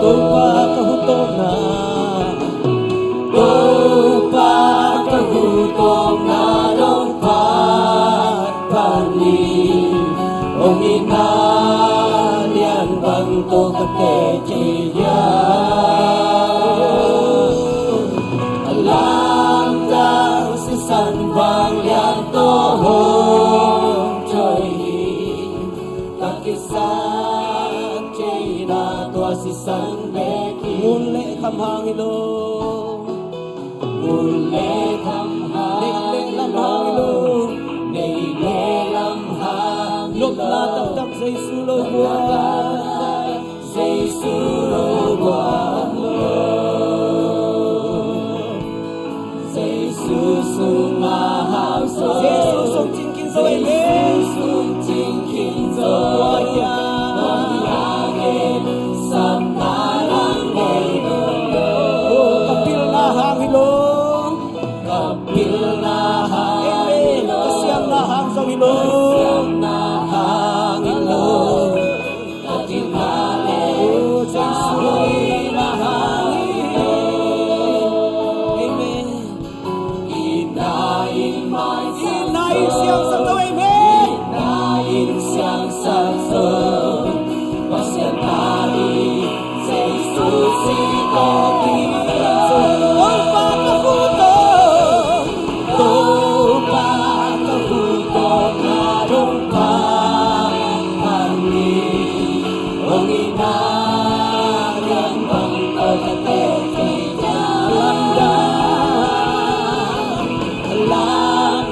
Tupa kahutom na Tupa kahutom na lompat panin Ông inalian bantu ketejian Alam tang sisan vang lian tohong trời Các kisah China tua sisan beki Mule kham hang ilo Mule kham hang ilo Nele lam hang Lúc la tập tập dây su lô buat Dây su lô buat Dây su sung ma hao so Dây su sung chinh kin so Dây su chinh kin so Waya Sam na lang Kapil na hang hilong Kapil na hang hilong Kasyang na hang sa hilong na hang hilong Katimale Jasuloy na hang hilong Amen Inain siyang sakto Amen Inain siyang sakto Pasyan tali sa Jesus ito Tupa kahutom Tupa kahutom na lompat panin Ang inalian bang pagkatekiyan Alam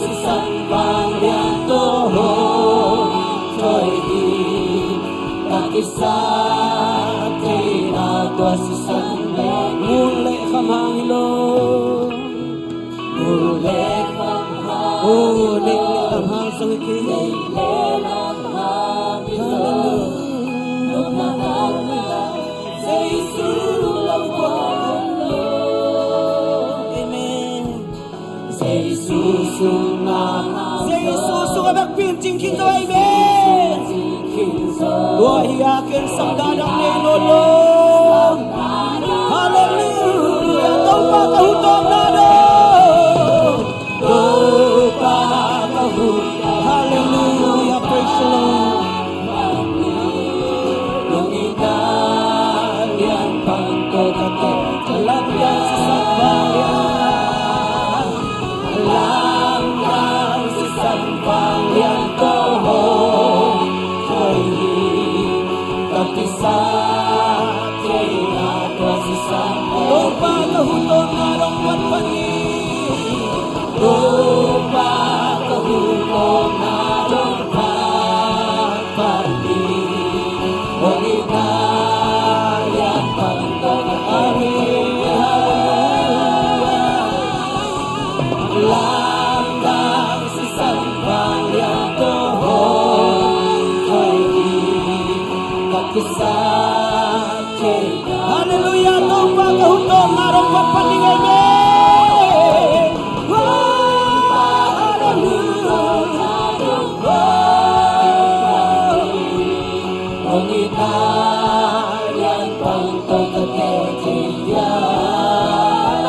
si sanbang liang tohong Choy di Kakisah Tina tua si sanbang Mule kham hang hilong Mule kham hang Oh, nele lam hang sang iki Nele lam hang hilong Nung nangalan Sa isulang walong Amen Sa isusung na Sa isusung abag pinching kinto Amen Tua hiyakin sang dadang ni lolong Hallelujah Tupa kahutom na dong Tupa kahutom Hallelujah Praise the Lord Nung inalian pangkokate Kalanggang sa sangbalian Kalanggang sa sangbalian tohong Kakisah Tina tua si sangbalian Tupa kahutom na lompat panin Tupa kahutom na lompat panin Ang inalian pangkokate Langgang si sangbalian tohong Kakisah Tina Hallelujah Tupa kahutom na lompat panin Amen Hallelujah Ang inalian pangkakatekiyan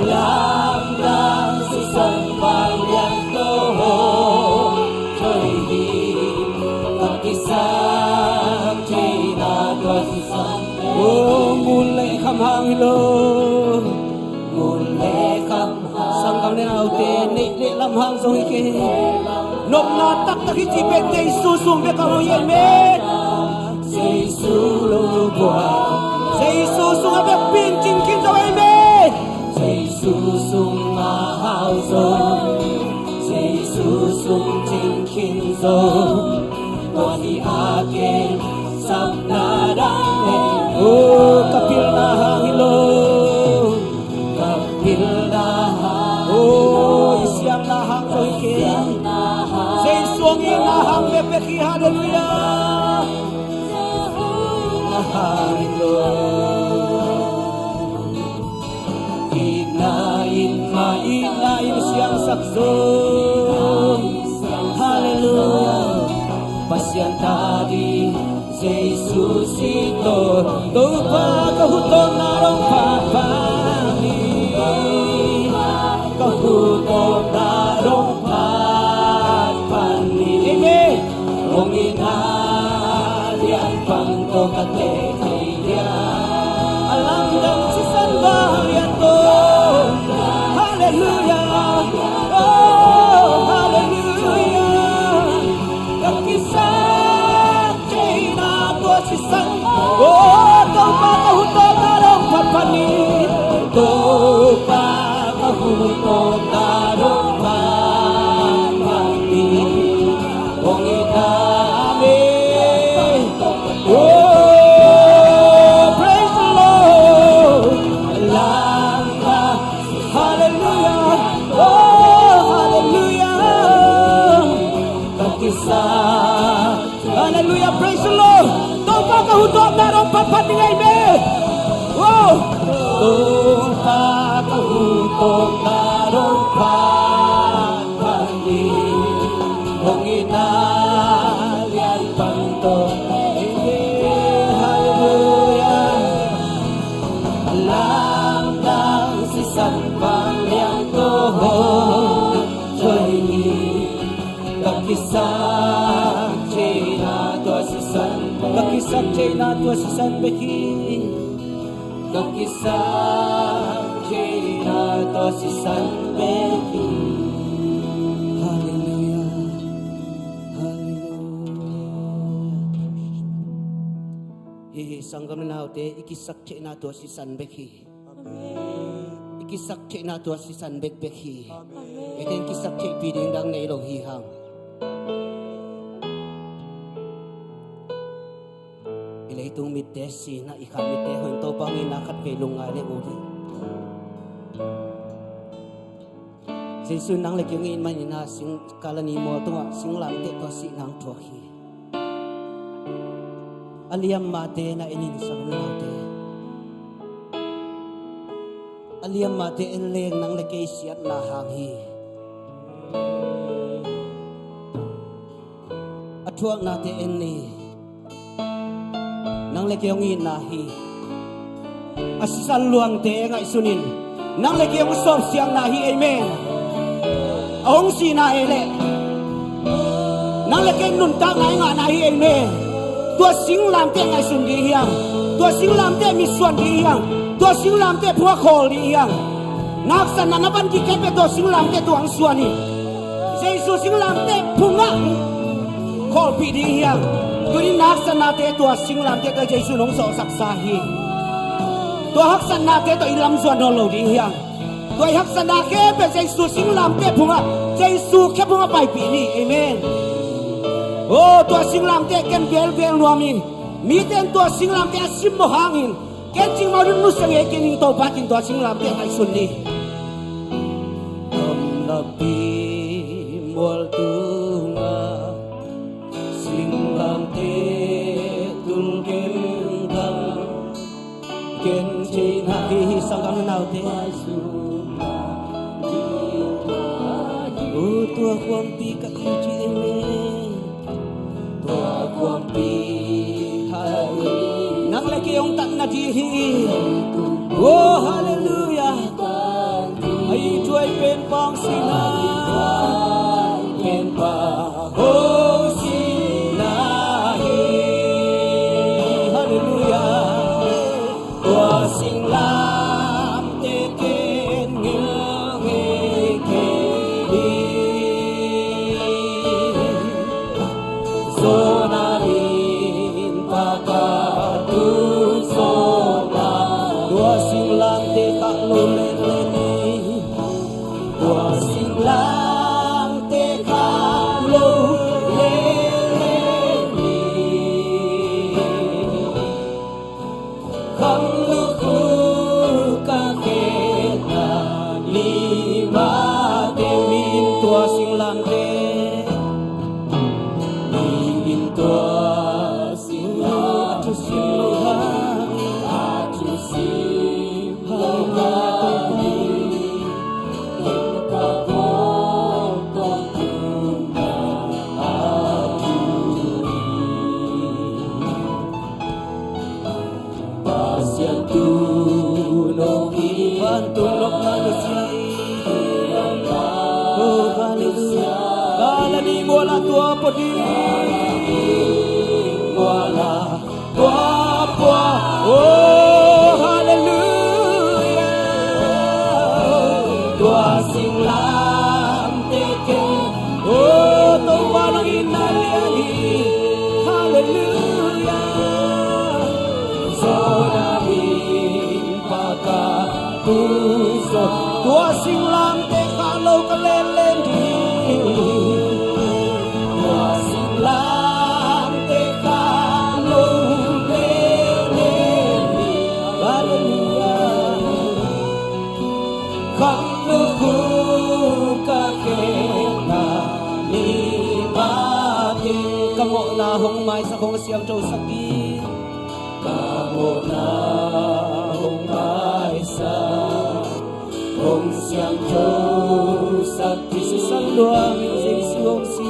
Langgang si sangbalian tohong Choy di Kakisah Tina tua si sangbalian Oh, mule kham hang hilong Mule kham hang Sang kam ni naute Nele lam hang song iki Nok na tak tak iti bete isusung beka mo Amen Sa isulo buat Sa isusung abek pinching kinto Amen Sa isusung mahal zong Sa isusung ching kinto Wali akin sam nadang Oh, kapil na hang hilong Kapil na hang Oh, isyang na hang so iki Sa isuang inahang bepeki Hallelujah Na hang hilong Inain siyang sakso Hallelujah Pasyan tadi Jesus ito Tupa kahutom narong papani Kahutom narong papani Amen Kung inalian pang to katekaya Alam dang si San Bahalian to Hallelujah Oh hallelujah Kakisang China to si San Oh Tupa kahutom narong papani Tupa kahutom narong papani Kung inamin Oh praise the Lord Alam ka Hallelujah Oh hallelujah Kakisa Hallelujah praise the Lord Tupa kahutom narong papani Amen Oh Tupa kahutom narong papani Kung inalian panto Hallelujah Alam lang si San Bahalian to Joy Kakisak China to si San Kakisak China to si San Becky Kakisak China to si San Becky Hallelujah Sanggam na naute ikisak China to si San Becky Ikisak China to si San Becky Eden kisak China piding dang na ilong hihang Ilay itong mitesi na ikamite Hunto pang inakat kay lungali uli Sisun nang lakyong inman ina sing kalani mo tunga sing lante to si nang tuhi Aliyam mate na ininisang mate Aliyam mate enleng nang lakay siyat na hanghi Atuak nate enni Nang lakyong inahi Asisal luang te ngay sunin Nang lakyong sob siyang nahi Amen Ahong sina ele Nang lakyong nuntang ngay nga nahi Amen Tua sing lam te ngay sun di hiang Tua sing lam te misuan di hiang Tua sing lam te pua khol di hiang Naksan na naban di kepe tua sing lam te tuang suani Jesu sing lam te punga Khol pi di hiang Tui naksan na te tua sing lam te ka Jesu nong so saksahi Tua haksan na te to ilam suan holo di hiang Tua haksan na kepe Jesu sing lam te punga Jesu ke punga pai pi ni Amen Oh tua sing lam te ken bel nuamin mi ten tua sing lam te asim mo hangin ken sing mau dun musang e ken to batin tua sing lam te kai sunni nabi mol tunga sing lam te tul ken dang ken chin ha hi sang nau te Oh tua kwam pi ka chi ene Tua kuang pi hallelujah Nang laki yung tak na dihi Oh hallelujah Ay tuay penpang sina Penpang sinahi Hallelujah Tua sing lam teken ngeng Sonarin pakatun soma Tua sing lam te kak luleleni Tua sing lam te kak luleleni Kang luku kakena lima te min tua sing lam te Tua sing atu sing hangani Inka kontong tunga aturi pantulog manusia. Oh haleluya. Kalani wala tua podi. Wala tua. Oh haleluya. Tua sing lam teken. Oh tong walang inaliani. Haleluya. Puso tua sing lam te kalau kelelen di tua sing lam te kalau kelelen di haleluya kanuku kakena ni mati kamu na hong mai sa kong siang châu sakti kamu na hong mai sa Hong siang châu sakti sang luang Giêsu hong si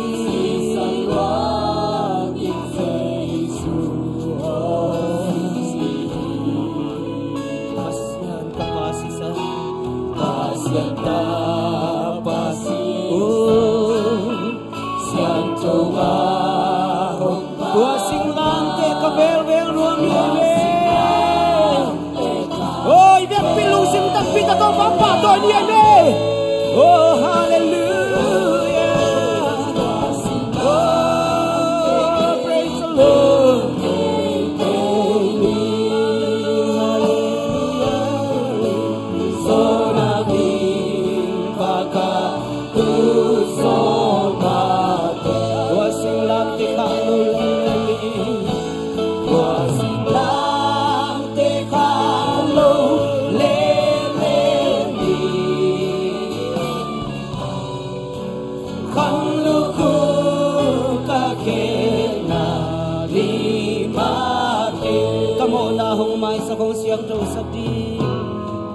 sang luang Giêsu hong si pasyan ka pasisan pasyan ta pasi siang châu ba hong tua sing lang te ka bel bel luang lele oi vek pilung sim tak pita to papa to dia ne oh hallelujah oh praise the Lord so nabi baka tu so ma tua sing lam te kanul tua sing lam te kanul hong mai sa kong siang châu sakti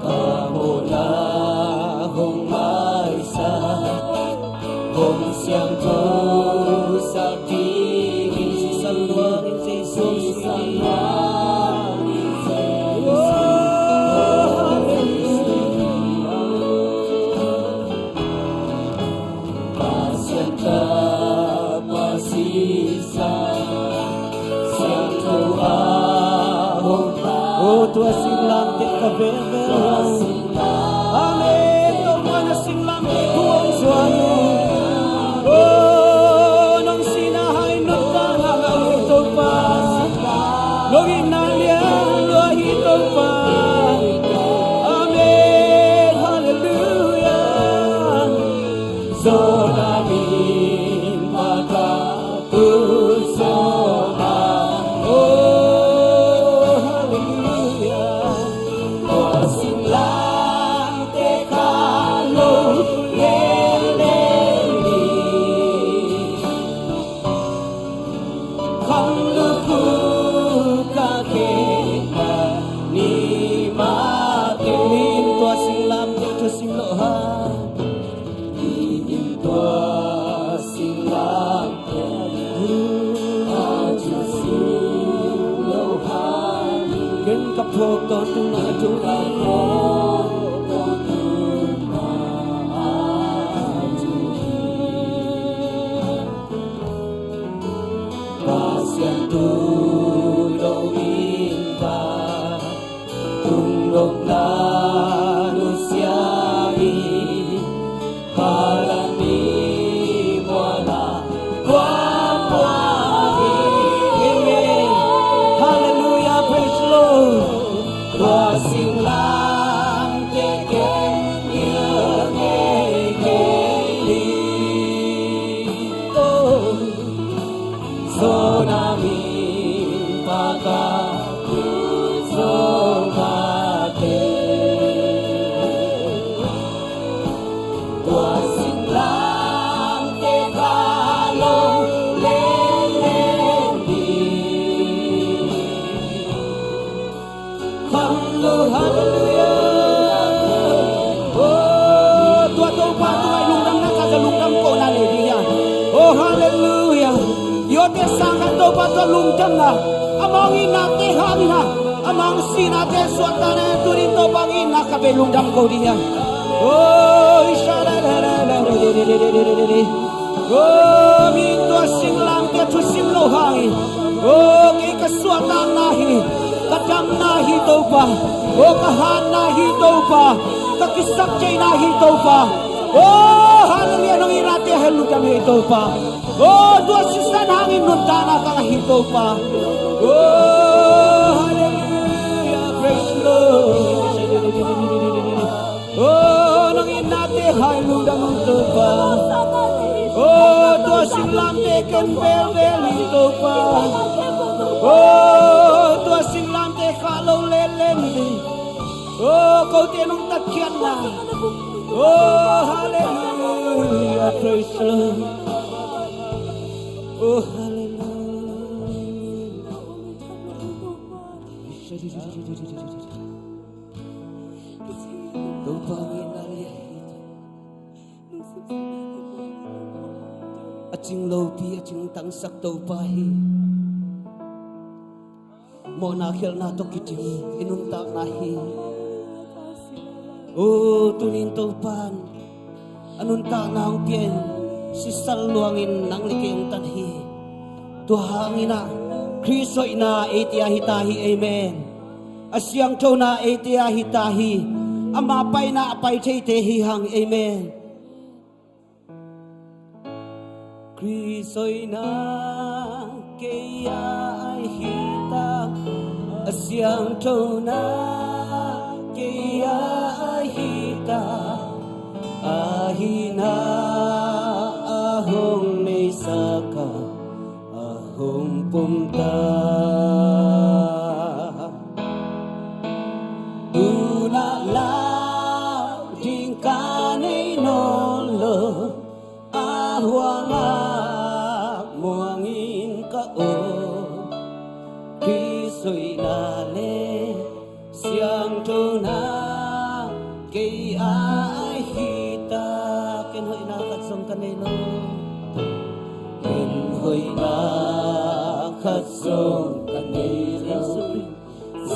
kamu na hong mai sa kong siang châu sakti si san luang Giêsu si san luang pasyan ka pasisa siang châu oh tua sing lam te ka bebe amen oh mana sing lam te tuong suanu oh nong sinahay nong kanang ito pa nong inalian lo ito pa amen hallelujah so namin makatuso kapok to tuna tuna pasyan tulong inba tungong nanusyai palani wala sing lam te ken ye oh so namin paka so mate sing lam te kalong hallelujah oh tua to pa tu ai lung dam na ka lung dam ko na le dia oh hallelujah yo te sang ka to pa to lung dam na among ina te ha ni na amang sinate suatane turin to bangin nakabelung dam ko dia. Oh isara oh minto singlam ke tu simlo hai. Oh ke kasuatan nahi kadam nahi topa. Oh kahan nahi topa. Kakisak jay nahi topa. Oh haleluya nang irate helu kami topa. Oh dua sisan hangin nuntana kang hitopa. Oh haleluya praise Lord. Oh nang inate helu dang topa. Oh dua silam teken bel hitopa. Oh dua silam te kalau lelendi. Oh kau tenong takyan na. Oh hallelujah praise the Lord. Oh hallelujah. Kau pangin aliyah acing lopi acing tangsak tau pahi. Mo nakhil na to kiting inuntak nahi. Oh tunin topan anuntak na ang pien si saluangin nang likeng tanhi. Tuhangin na Kristo'y na itiahitahi amen. Asyang to na itiahitahi amapay na apay chay tehihang amen. Kristo'y na kaya ay hita asyang to na kaya ay hita ahina ahong may saka ahong punta tunala ding kanay nolo ahwanga muangin ka o Kristo'y nale siyang tuna kay ay hita kinhoy na katsong kanino kinhoy na katsong kanino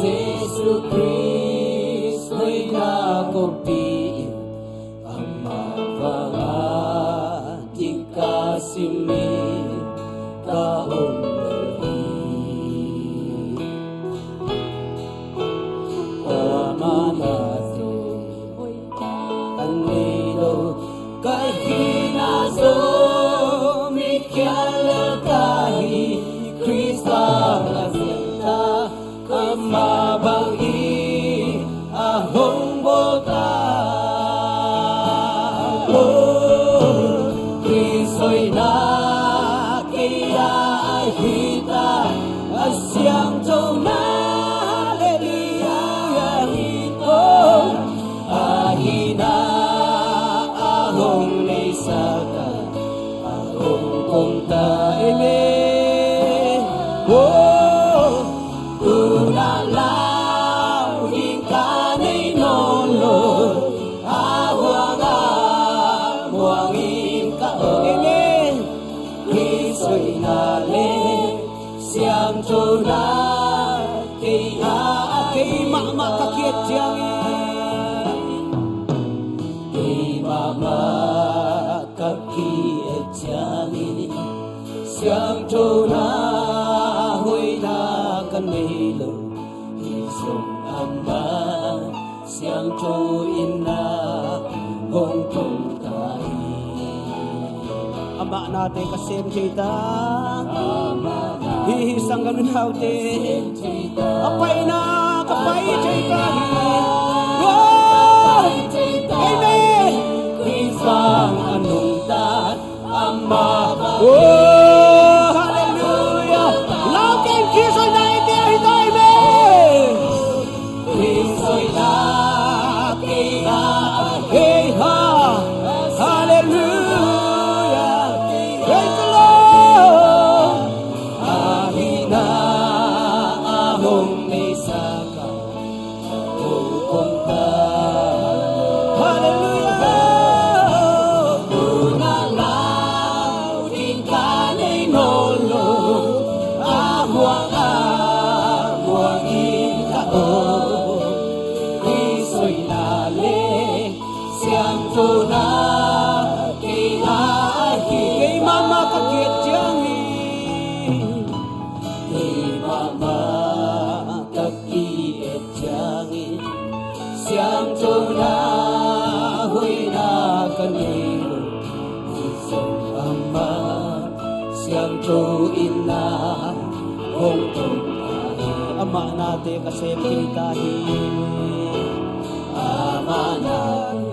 Jesu Kristo'y nakupiin ang mapangating kasimil kaong mabangi ahong bota oh Kristo'y na kaya ay hita asyang tona hallelujah oh ahina ahong naisaka ahong punta amen oh Tuna kay kay mama kakit jangin kay mama kakit jangin siyang tuna huy na kanilo isong amba siyang tuin na hong tungkay ama natin kasim kita hihisang ganun hautin apay na kapay chay kahin amen isang anong tat ama oh hallelujah laukin Kristo'y na itiahita amen Kristo'y na kaya hey ha hallelujah praise the Lord ahina ahong may saka pupunta hallelujah tunalaw din kanay nolo ahuang amuangin ka ô khi soi na lê xiang tu na kỳ ai kỳ mama ka kiệt chang kỳ mama ka kiệt chang xiang tu na hui na kanilo isong ama xiang tu ina hong tu ama natin kasi pinitahin ama natin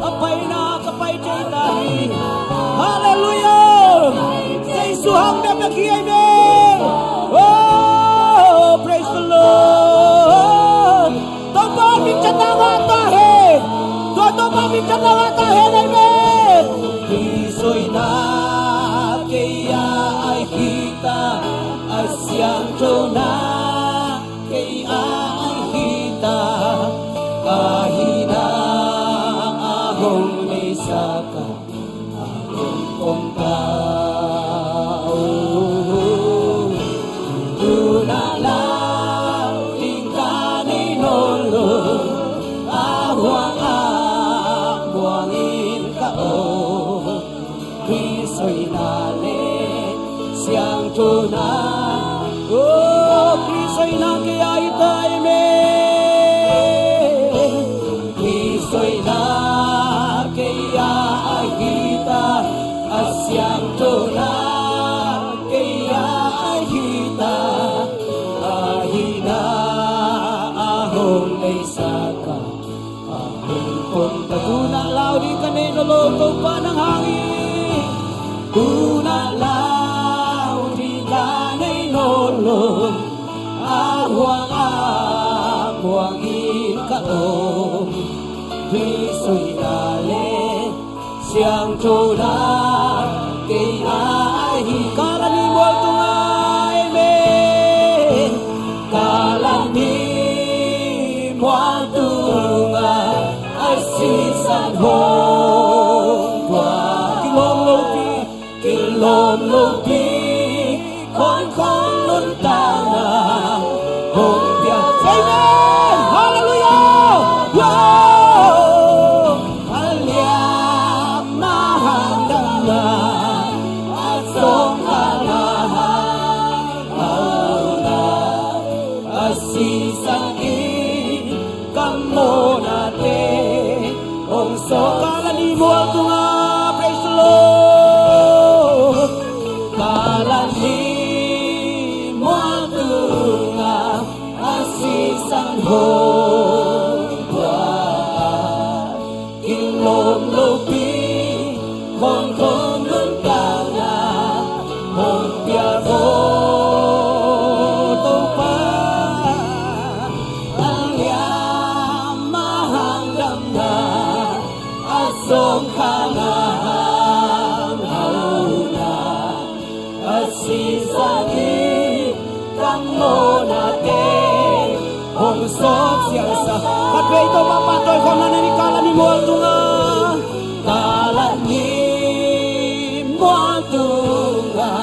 hallelujah kapay chay tahin hallelujah say suhang na pagkiyay me oh praise the Lord topa minsan na nga tahin topa minsan na nga tahin amen isoy na kaya ay kita asyang tuna kay ay hita kahina ahong nisaka ahong kongkao tunalaw tingkani nolo ahwang buangin kao kisoy nale siyang tuna oh, Kristo'y nakiyay tayo me. Kristo'y nakiyay kita. Asyang tunay kiyay kita. Ahina ahong ay saka. Ahong kong taguna lao di kanino loto pa ng hangin. Tunalaw di kanay nolong Huangin kaong Kristo'y nale siyang tuna kay ay kalani mo tungay me kalani mo tunga ay sisan hong kilom lopi kon nun tana hong bia amen hallelujah wow alyam mahandam na asong halahan auna asisain kamo natin hong so kalani mo tunga praise the Lord kalani San hong buwan Kilom lupi Hong kong nuntaw na Hong piaro Tupa Ang yamahang damna Asong kanahang hauna Asisani Kamo natin Hong sot siyang sa Katwe ito mapatoy kung nananikala ni mo ang tunga Kala ni mo ang tunga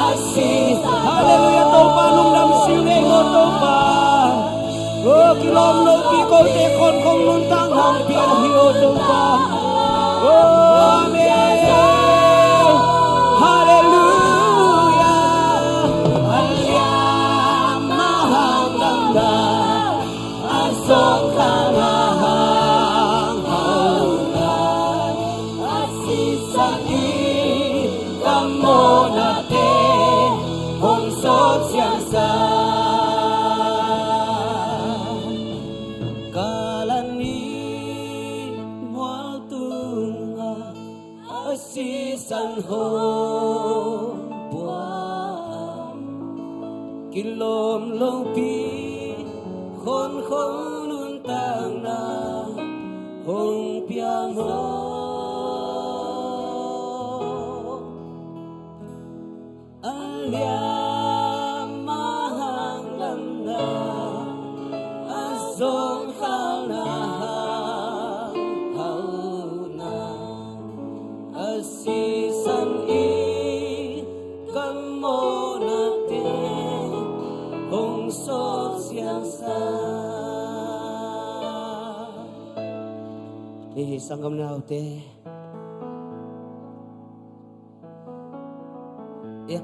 Asis Hallelujah topa nung namsingay mo topa Oh kilom no piko tekon kong nuntang hang pinhiyo topa Oh amen Hallelujah Alyam mahang damdam Asong kalahang haunan Asisain kamo natin Hong sot siyang sa Kalani mo tunga Asisan hong buwan Kilom lopi Hon nuntang na hong piamo Alyam mahang lamna Asong kalahang hauna Asisan kamo natin Hong ding sop siang sa sangam nào te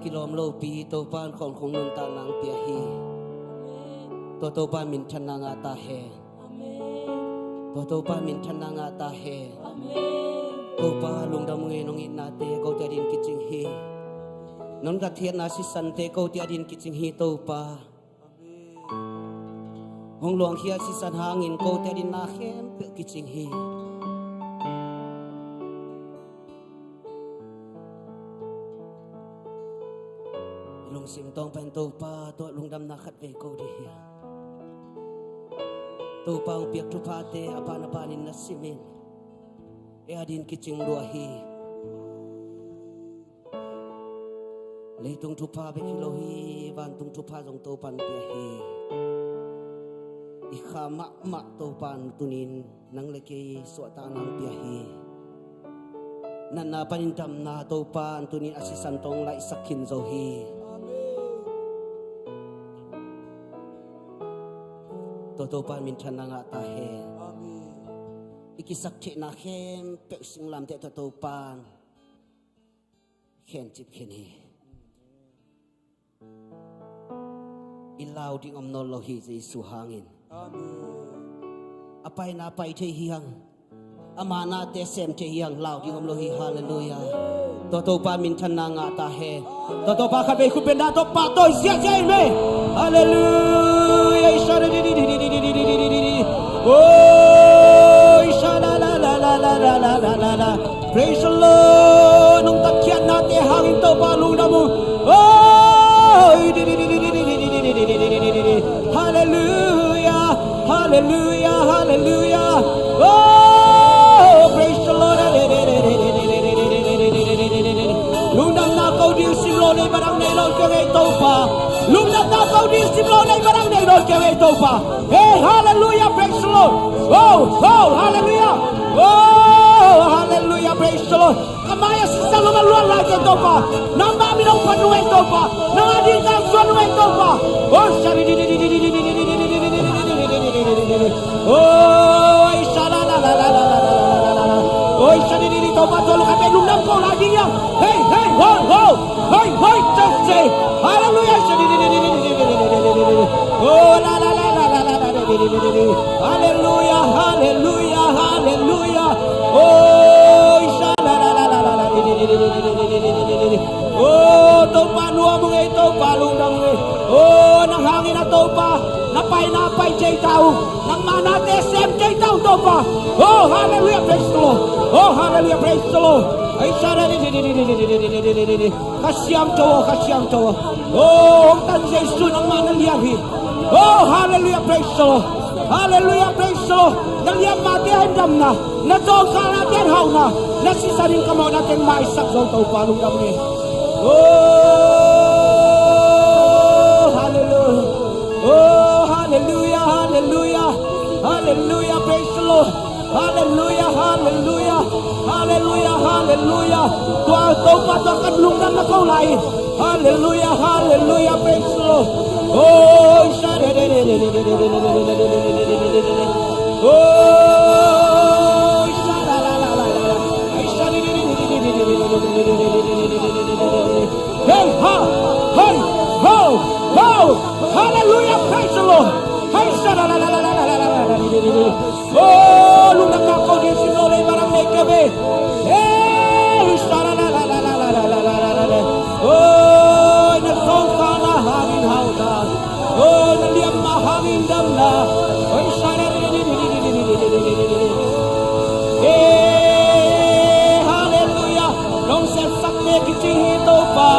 kilom lo pi to pan khong nun ta nang pia hi to pan min chan nga ta he to pan min chan nga ta he to pa lung dam nge nong in na te ko te din kiching hi non ka thian na si san te ko te din kiching hi to pa hong luang khia si san hangin ko te din na khem pe kiching hi lung sim tong pen to pa to lung dam na khat ve ko di hi to pa ang piak tu pa te apana panin na simin adin kiching lua hi leitung tu pa be kilo hi van tung tu pa jong to pan pia hi ikha ma to pan tunin nang leke so ta nang pia hi nan na panin tam na to pan tunin asisan tong lai sakhin zo hi to pan min chan nga ta he ikisak the na khem pe sing lam te to pan khen chip khen hi ilau ding om no lo hi jesu hangin apai na pai the hiang amana te sem te hiang lau ding om lo hi hallelujah to pan min chan nga ta he to pa khat be khu pen da to pa to sia sia me hallelujah ishara di oh ishara la praise the Lord nung takyan natin hangin to pa lung da mo oh hallelujah hallelujah hallelujah oh praise the Lord lung dam na kau di sim lo nei barang nei lo ke to pa lung dam na kau di sim lo nei barang nei lo ke to pa hey hallelujah praise the Lord oh hallelujah oh hallelujah praise the Lord kamaya sisa lo maluan lagi to pa nang ba mi lo panu to pa nang adin ka suan to pa oh shari oh ishala la oh shari to pa to lo ka pe lung dam ko lagi ya hey hey just say hallelujah oh la hallelujah hallelujah hallelujah oh ishala oh to pa nuwa mo ngay to pa lung dam ngay oh nang hangin na to pa napay chay tao nang mana te sem chay tao to pa oh hallelujah praise the Lord oh hallelujah praise the Lord ay sana kasyam to oh tan Jesus nang mana liyahi oh hallelujah praise the Lord hallelujah praise the Lord nang liyan mati ay dam na natong ka natin haw na nasisarin ka mo natin maisak zo to pa lung dam ngay oh hallelujah oh hallelujah hallelujah hallelujah praise the Lord hallelujah hallelujah hallelujah hallelujah tua to pa to kan lung dam na ko lai hallelujah hallelujah praise the Lord oh share oh shara la hey ha hey ho hallelujah praise the Lord hey shara la oh lung dam na ko di sino le barang nei kebe hey shara la oh na song ka na hangin hauda oh na liam ma hangin dam na oh shara hallelujah nong se sak me kiching hito pa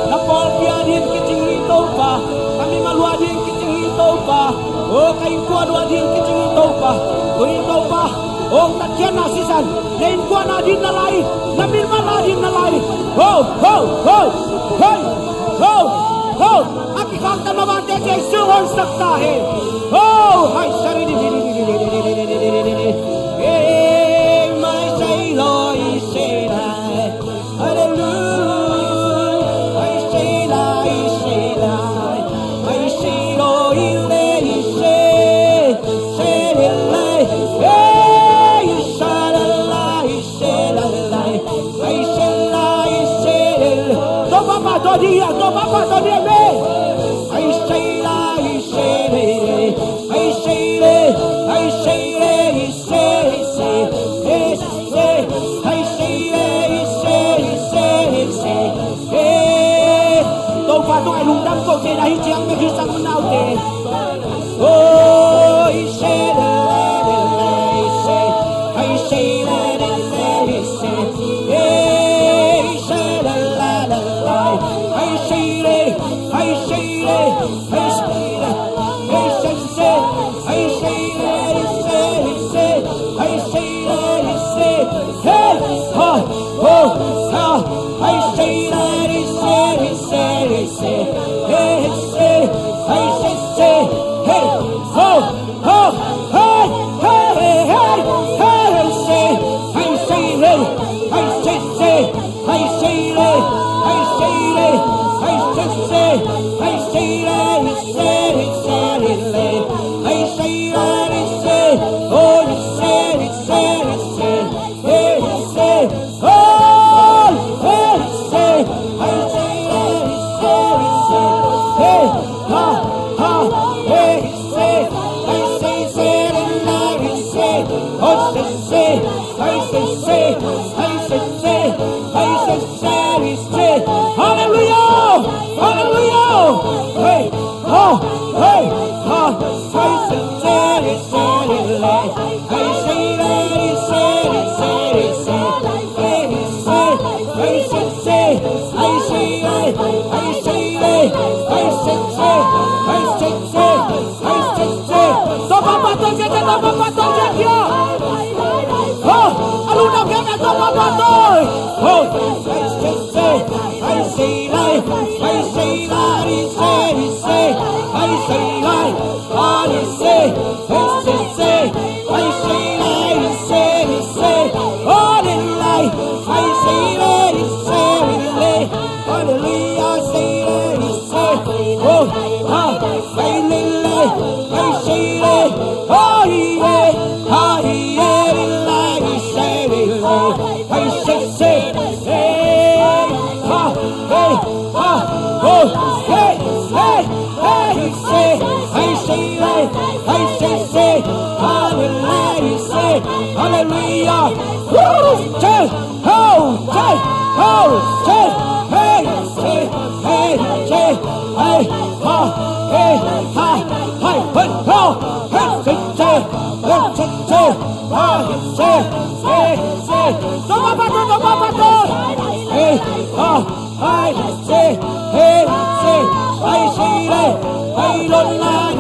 na pol pia din kiching hito pa kami malua din kiching hito pa oh kain kwa dua din kiching hito pa hito pa oh takyan na sisan nain kwa na din na lai na milma na din na lai ho akikang tamamante Jesu on sakta hai oh hai shari my sailor is sailing hallelujah my sailor is sailing my sailor is Oh, he said, he said, I say that he said, he said, la la la. I say that, I say that, I say that, I say that, he said, I say that, he said, hey, oh, I say that, he said, he said, he said, hey, he said, I say, hey, oh, hey, hey, hey, hey, say, I say that, I say, I say that, I say that, I say, I say that, he said, he said, he said, I say that, he said, oh, he said, he said, he said, hey, he said, oh, hey, he said, I say that, he said, he said, hey, hey, he said, I say, and now he said, oh, say, I say, he said, hallelujah, hallelujah, hey, hey, I say, he said, I say that, he said, he said, he said, hey, he said, I say, I say that, I say that, I say, toma patón, oh, aluna que me toma patón, oh, I say that, he said, I say that, God, he said, I say that, he said, all in life, I say that, he said, hallelujah, I say that, he said, oh, I say that, oh, yeah, in life, he said, I say, hey, oh, hey, he said, I say hallelujah,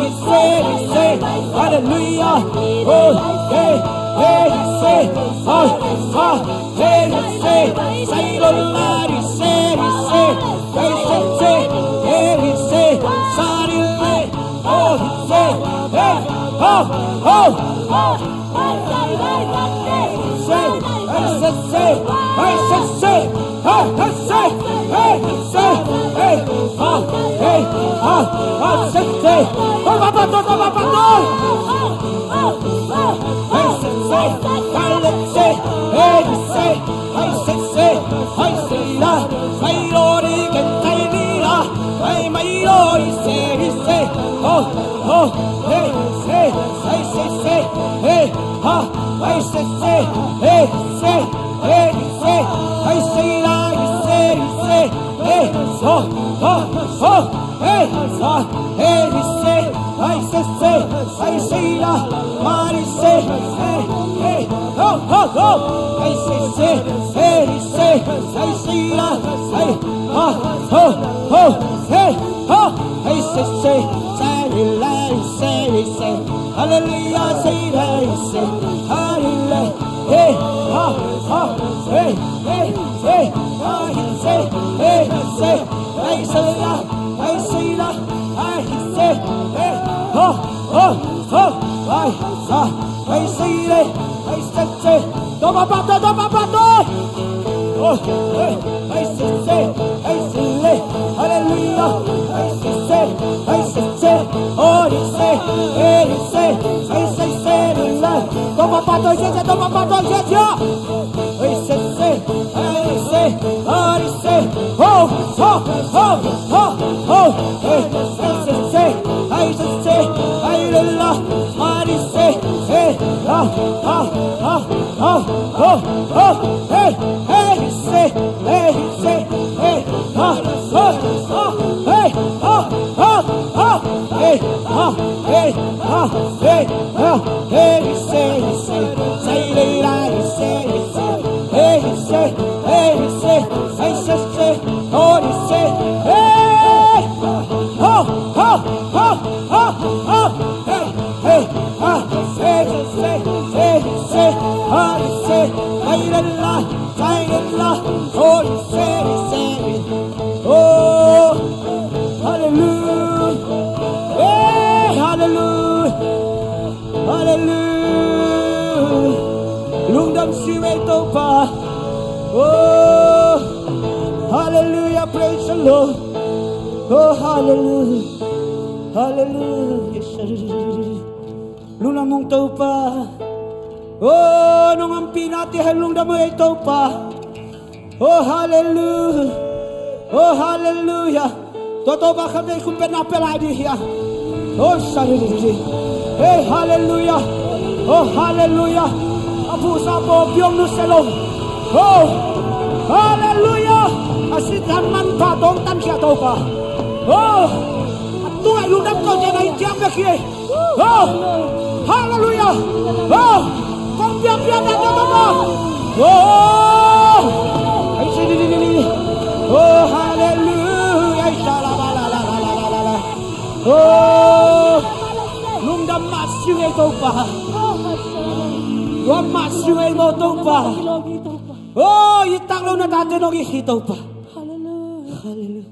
he said, hallelujah, woo, hey, hallelujah, oh, hey, he said, hey, he said, say the Lord, he said, hey, he said, suddenly, oh, he said, hey, hallelujah, say that, he said, hallelujah, hey, hey, he said, hey, I say that, he said, hey, I say that, toma pato, oh, hey, I say, hallelujah, I say, oh, he say, toma pato, iglesia, hey, hey, hey, say, lay la, say, hey, say, hey, say, oh, say, hey, hey, hey, say, lay la, oh, say, oh, hallelujah, hey, hallelujah, hallelujah, lung đam siêu ấy tâu pa, oh, hallelujah, praise the Lord, oh, hallelujah, hallelujah, lung đam mong tâu pa, oh, nung ang pinati hay lung đam ấy tâu pa, oh, hallelujah, oh, hallelujah. Toto ba kami kung penapelay diya. Oh, sarili. Hey, hallelujah. Oh, hallelujah. Apu sa po biyong nuselong. Oh, hallelujah. Asitan man patong tan siya to pa. Oh, at tuwa lunam ko dyan ay tiyang bakye. Oh, hallelujah. Oh, kung biyang-biyang na to ba. Oh, ay sinili. Oh, hallelujah. Oh, lung đam mát siêu ấy tâu pa, mát siêu ấy mô tâu pa. Oh, itang lo na dati nong ihitaw pa. Hallelujah.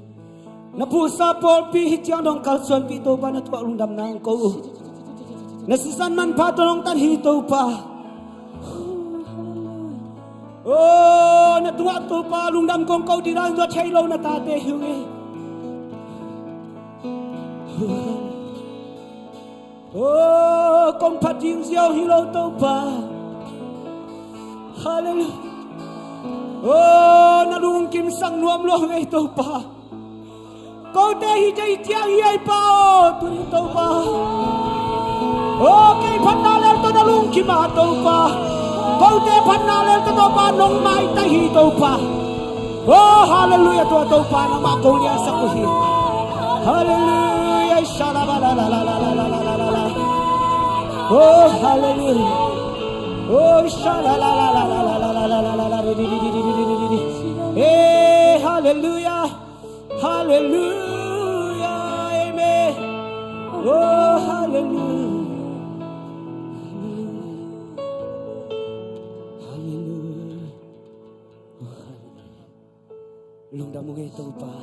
Napusa Paul pi hitiang dong kalsuan pi tau pa na tuwa lung dam nang ko. Nasisan man pa to nong tan hitaw pa. Oh, natuwa to pa lung dam kong kau di ran do chay lo na tate hiwi. Oh, con phát triển gieo hi lâu tâu pa, hallelujah. Oh, na lung kim sang nuam lo ngay tâu pa, câu te hi chay tiang hi ay pa tu tâu pa. Oh, kay pan na lel to na lung kim a tâu pa, câu te pan na lel to pa nong mai tay hi tâu pa. Oh, hallelujah to tâu pa na ma ko niya sa kuhi, hallelujah. Oh, hallelujah. Oh, hey, hallelujah. Hallelujah. Amen. Oh, hallelujah. Hallelujah. Oh, hallelujah. Lung đam mong ito pa.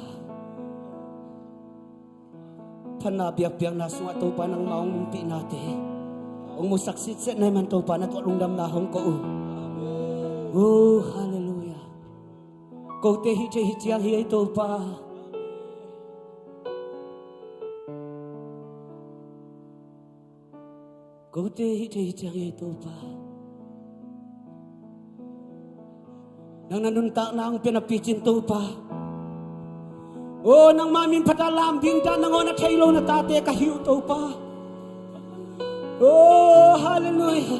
Panabiyak-biyak na sunga to pa ng maong mumpi natin. Ang musaksit set na man to pa na tuwalong damnahong ko. Oh, hallelujah. Kau te hitiyang hiyay to pa. Kau te hitiyang hiyay to pa. Nang nanunta na ang pinapichin to pa. Oh, nang mamin patalambing dyan nang ona taylo na tate kahiyo to pa. Oh, hallelujah.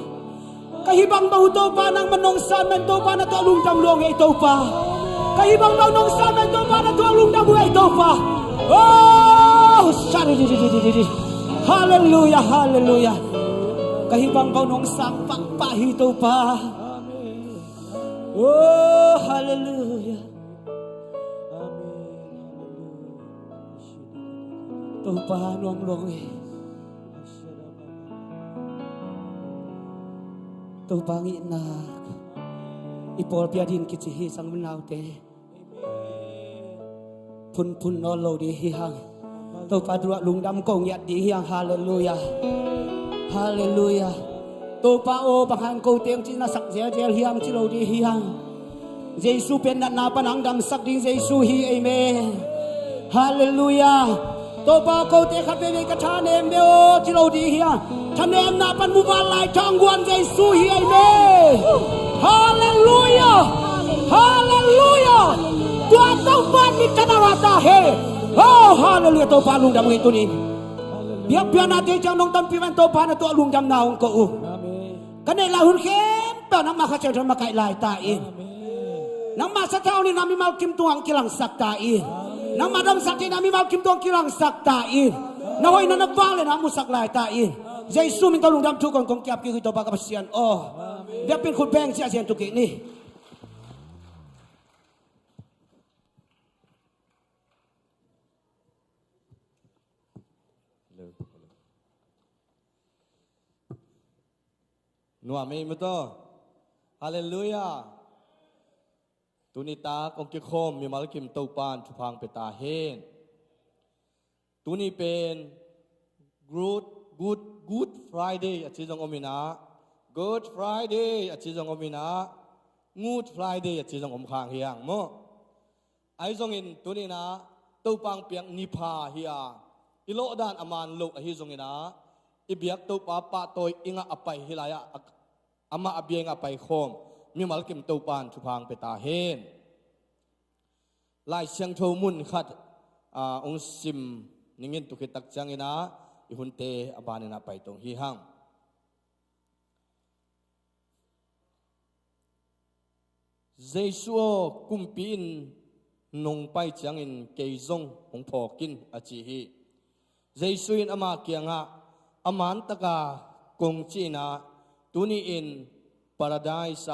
Kahibang daw to pa nang manong samen to pa na to alung damlong ito pa. Kahibang daw nong samen to pa na to alung damlong ito pa. Oh, hallelujah, hallelujah. Kahibang daw nong sampang pahito pa. Oh, hallelujah. Tuhan luang longi, Tuhan ina, ipol piadin kicihi sang menau te, pun nolo di hiang, Tuhan dua lungdam kong yat di hiang, haleluya, haleluya, Tuhan o banghan kau teng cina sak jel hiang cilo di hiang, Yesus penat napa nang dam sak ding Yesus hi, amen, haleluya. Topa kau te khabele ka thanem deo chilo di hiya thanem na pan mubalai thangwan Jesu hi amen hallelujah hallelujah tua topa ni tanawata he oh hallelujah topa lung dam itu ni biak biak nate jang nong tam piman topa na to lung dam naong ko amen kanai lahun khem pa nang makachal makai lai tain nang masa taw ni nami malkim tuang kilang saktain nang madam sakti nami malkim tuang kilang saktain naway na nabale na mo saklay tain Jesus min talong dam tukon kong kiap kito baka pasian oh dapin kun beng siya siyan tuki ni Nuwa may mo to. Hallelujah. Tunita kong kikom mi malkim taupan tupang petahin. Tuni pen good Friday at sisong omina. Good Friday at sisong omina. Good Friday at sisong omkhang hiyang mo. Ay zongin tuni na taupang piang nipa hiya. Ilo dan aman lo ahizong ina. Ibiyak taupa patoy inga apay hilaya ama abiyeng apay khom mi malkim taupan tupang petahin. Lai siang tho mun khat ong sim ningin tukitak chang ina ihunte abanin apay tong hihang. Jesuo kumpin nong pay chang in keizong ong phokin achihi. Jesuin ama kianga aman taka kong china tuni in paradise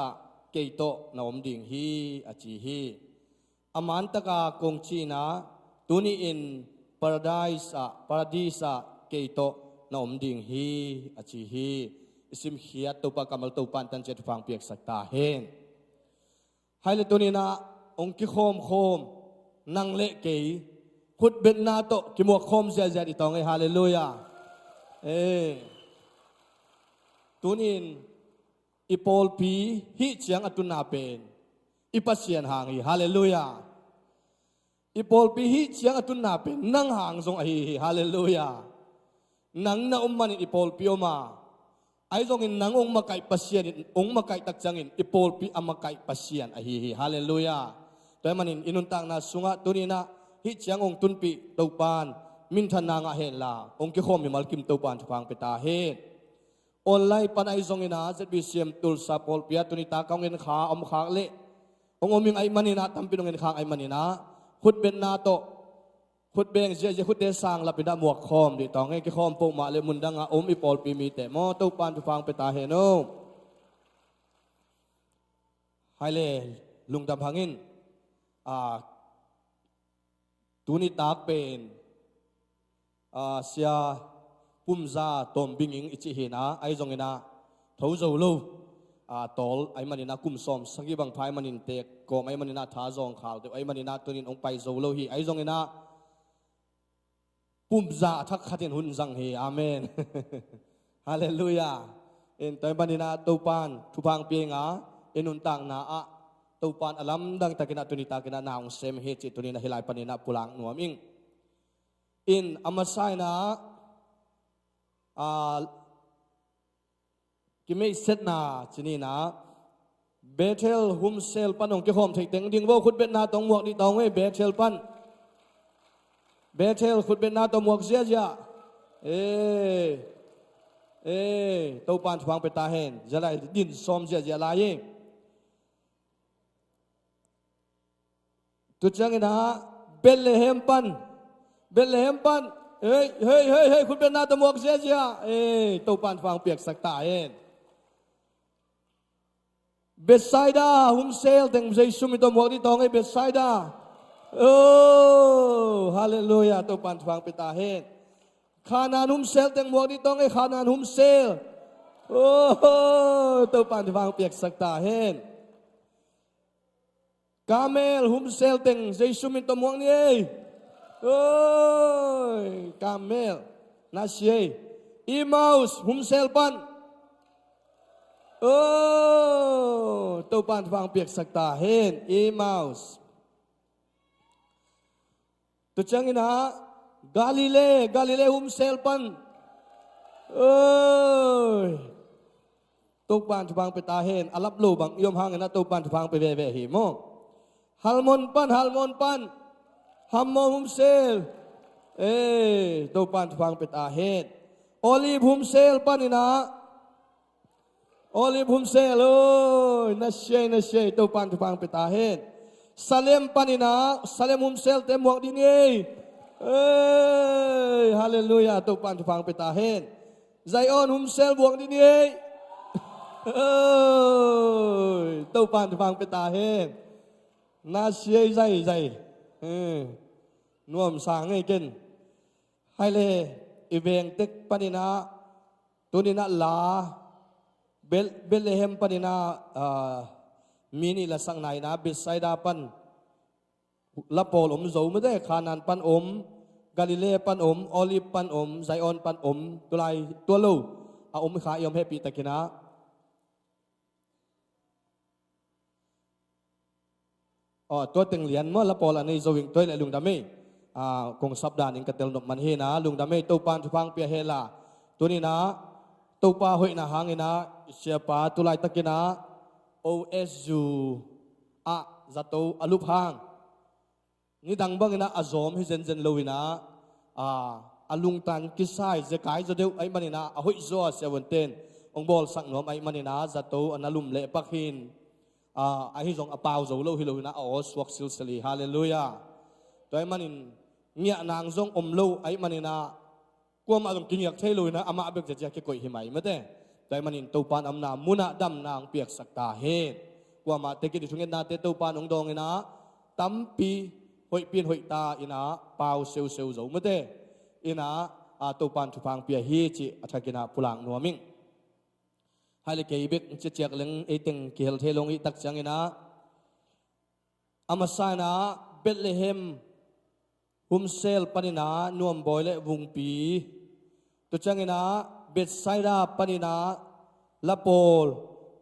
keito na omding hi achihi. Aman taka kong china tuni in paradisa keito na omding hi achihi. Isim hiyat to pa kamal to pantan jet fang piak saktahin. Haile tuni na ong ki khom nang le kei khut bet na to ki mo khom zia zia itong hallelujah. Tunin ipol pi hi chiang atun na pen ipasian hangi hallelujah. Ipol pi hi chiang atun na pen nang hang zong ahi hallelujah. Nang na ummanin ipol pi oma ay zongin nang ong makai pasian ong makai takjangin ipol pi amakai pasian ahi hallelujah. Toy manin inuntang na sunga tunina hi chiang ong tunpi taupan mintan na nga hen la ong ki khom mi malkim taupan thupang petahin. Online panay zong ina ZBCM tool sa Paul Pia tunita kaung in kha om khang le ong oming ay manina tampinong in khang ay manina khut ben na to khut beng je khut de sang lapida muak khom di tong ki khom po ma le mundang om ipol pi mi te mo taupan thupang petahin no haile lungdam hangin tunita pen sia pumza tom binging ichihina ay zongina thozo lo tol ay manina kumsom sagibang phai manin tek kom ay manina tha zong khal te ay manina tunin ong pai zo lo hi ay zongina pumza thak khatin hun jang hi amen hallelujah in toy manina topan thupang pienga inuntang na topan alam dang takina tunita kina naung sem he chi tunina hilai panina pulang nuaming in amasai na kimei set na chini na Bethel humsel panong ki hom thei teng ding wo khut bet na tong muak di tong we Bethel pan Bethel khut bet na tong muak zia zia to pan phang pe ta hen jalai din som zia zia la ye tu chang ina Bethlehem pan hey khut bet na tong muak zia zia to pan phang piak sak ta hen Bethsaida humsel teng Jesu mi to muak di tong e Bethsaida oh hallelujah to pan phang pe ta hen Khanan humsel teng muak di tong e Khanan humsel oh to pan phang piak sak ta hen Camel humsel teng Jesu mi to muak ni oi Camel nasye Emmaus humsel pan oh to pan phang piak sak ta hen Emmaus to chang ina Galilee humsel pan oi to pan phang pe ta hen alap lo bang yom hang na to pan phang pe ve hi mo Halmon pan Hammon humsel to pan phang pe ta hen Olive humsel pan ina Olive humsel oi nasye to pan phang pe ta hen Salem panina Salem humsel te muak din เอ้ยฮาเลลูยาตัวปันทุพังไปตาเห็นไซออนหุมเซลบวงที่นี่เอ้ยตัวปันทุพังไปตาเห็นน่าเสียใจน่วมสางให้กินให้เลยอีเวงเต็กปนินาตัวนี้นะลาเบลเลเฮมปนินามีนี่ละสังไหนนะบิสไซดาปันละโปลอมโจไม่ได้ขานันปันอมกาลิเลปันอมออลิฟปันอมไซออนปันอมตัวไรตัวลูอาอมขายอมเฮปีตะกินะอ๋อตัวตึงเหรียญเมื่อละโปลอันนี้จะวิ่งตัวในลุงดามีกงสัปดาห์นึงกระเตลนกมันเฮนะลุงดามีตัวปานทุพังเปียเฮล่าตัวนี้นะตัวปาหอยนะหางนะเสียปาตัวไรตะกินะOSU จะตัวอลุพังนี่ดังบ้างนะอาจอมให้เจนเลวินะอาลุงตันกิสายจะกายจะเดียวไอ้มันนี่นะอาหุยซัวเซเว่นเทนองบอลสักหน่อมไอ้มันนี่นะจะตัวอันนั้นลุมเละปักหินไอ้ที่จงอาเปาจะเล่าฮิโลวินะอ๋อสวักซิลสลีฮาเลลูยาตัวไอ้มันนี่เงียนางจงเล่าไอ้มันนี่นะกลัวมาต้องกินอยากเทลุยนะอามาเบิกจะเกี่ยวหิมายไม่ได้ตัวไอ้มันนี่ตัวปานอำนามุนะดำนางเปียกสักตาเฮกว่ามาเตกิดิชุงเงินนาเตตัวปานองดองนะตั้มปีหอยเปียนหอยตาอินะเปล่าเซลจะไม่ได้อินะตัวปานทุพังเปียฮีจิอัฐกินาพุลังนัวมิงให้เลยเกี่ยบิกจะเจียกเลี้ยงไอติงเกี่ยวเทลงอีตักจังอินะอามาสายนะเบลเลเฮมหุมเซลปนินานวมบอยและวงปีตัวจังอินะเบสไซดาปนินาลาโปล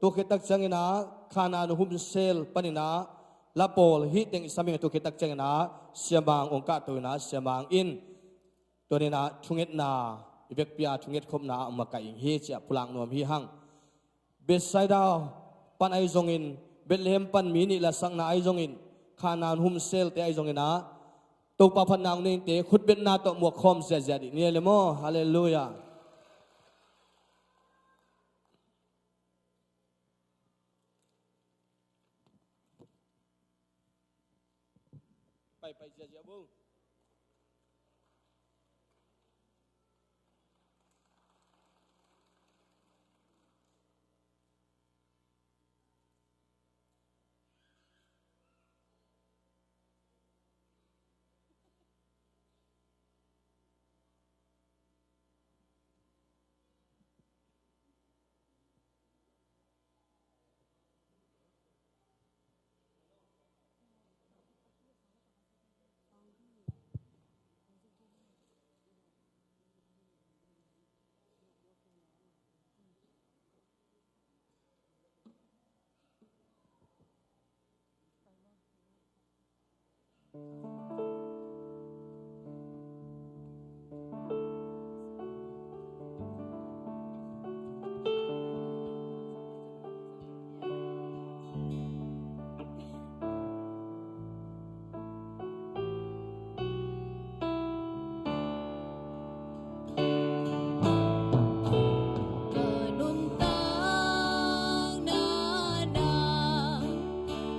ตัวเกตักจังอินะขานานหุมเซลปนินาลาโปลฮิตเต็งสามีตัวเกตักจังอินะเสียบางองค์กาตัวนะเสียบางอินตัวนี้นะทุงเอ็ดนาอีเบกปียทุงเอ็ดคมนาออกมาไก่เฮเจพลังนวมฮิหังเบสไซดาปันไอจงอินเบลเลมปันมีนี่ละสังนาไอจงอินขานานหุมเซลเตไอจงอินะตัวปะพันนางนี่เตะขุดเป็นนาตัวหมวกคอมเสียjadiนี่เลยมั้งฮาเลลูยาไปเสียบุ้ง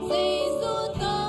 Xây dù tàu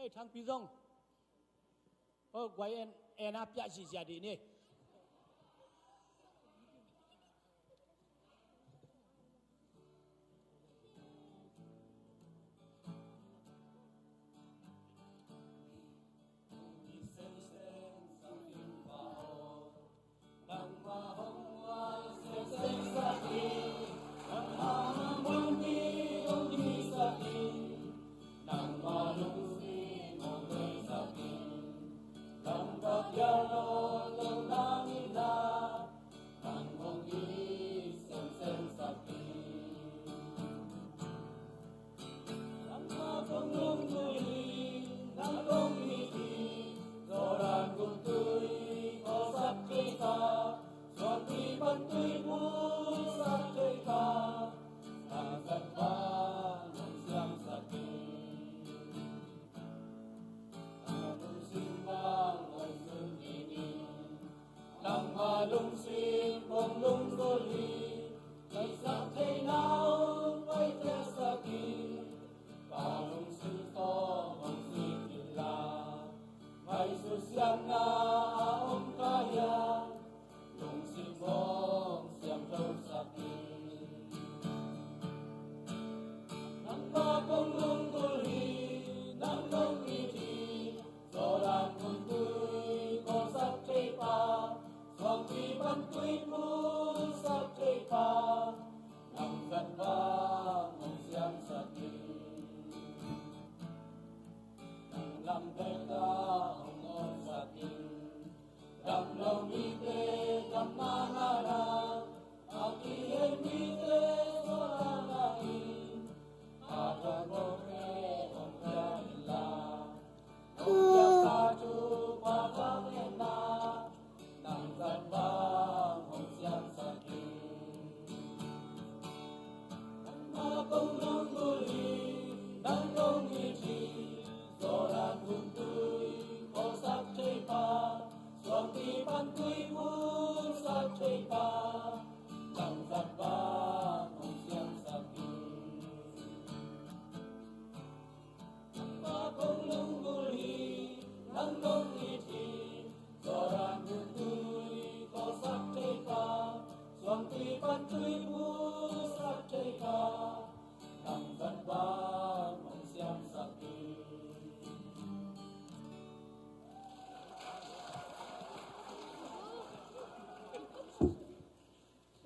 ngay thang pi rong quay en áp giá gì giá đi nè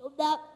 Đúng đó.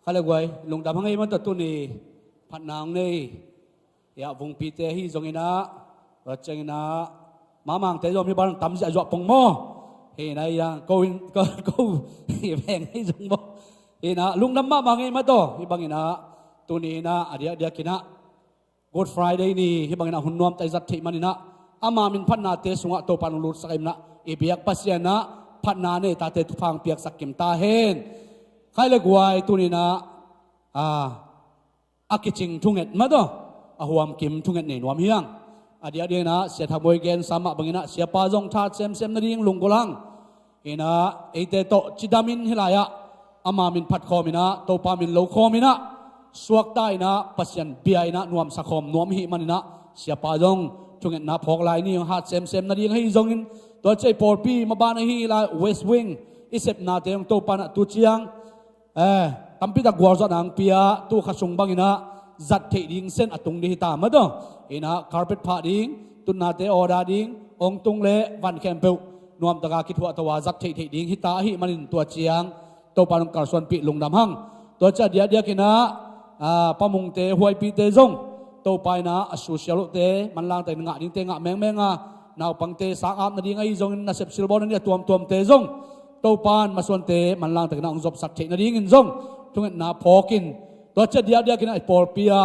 khá là quay lùng đam ngay mất tu ni phát nàng này ya vùng pi te hi zong ina và cheng ina má mang te zom ni ban tam dạ dọa pong mo hi này câu câu hi beng hi zong mo hi na lùng đam má mang ngay mất to hi bang ina tu ni na adia kina Good Friday ni hi bang ina hun nuam tai zat thei manina ama min phan na te sunga to pan lut sakim na ibiak pasya na phan na ne ta te tu phang piak sakim ta hen khai le guai tu ni na akiching thunget mado ahuam kim thunget nei nuam hiang adia na sia thaboi gen sama bangina sia pa jong tha sem na ding lungkolang ina eite to chidamin hilaya ama min phat khomina to pa min lo khomina suak tai na pasyan biai na nuam sakhom nuam hi manina sia pa jong thunget na phok lai ni ha sem na ding hi jongin to chei por pi ma ban hi la west wing isep na te to pa na tu chiang tampi ta gwar zat ang pia tu khasung bangina zat thei ding sen atung di ta ma do ina carpet pha ding tun na te oda ding ong tung le van kem pe nuam taka ki thua tawa zat thei ding hi ta hi manin tua chiang to pan kar son pi lungdam hang to cha dia kina pamung te huai pi te zong to pai na social te man lang te nga ding te nga meng naw pang te sa ap na ding ai zong na sep silbon ni tuam te zong to pan maswan te man lang te na ong job sat thei na ding in zong thunget na phokin to cha dia kina por pia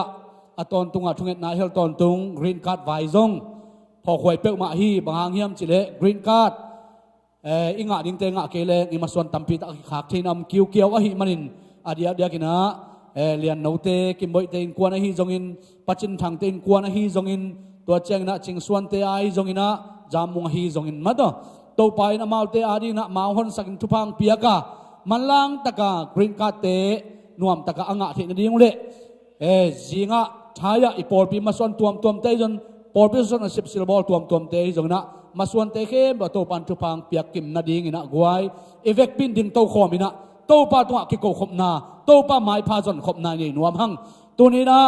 aton tunga thunget na hel ton tung green card vai zong pho khoi pe ma hi bang hiam chile green card inga ding te nga kele ni maswan tampi ta khak thinam kiu a hi manin adia kina lian note kimboi te in kwana hi zongin pachin thang te in kwana hi zongin to cheng na ching swan te ai zongina jamung hi zongin mato to pai na malte adi na mahon sakin thupang piaka manlang taka green card te nuam taka anga the na ding le zinga thaya ipor pi maswan tuam te jon por pi son sip silbol tuam te zongna maswan te khe ba to pan thupang piak kim na ding ina guai evek pin ding to khomina to pa tua ki ko khop na to pa mai pha jon khop na ni nuam hang tunina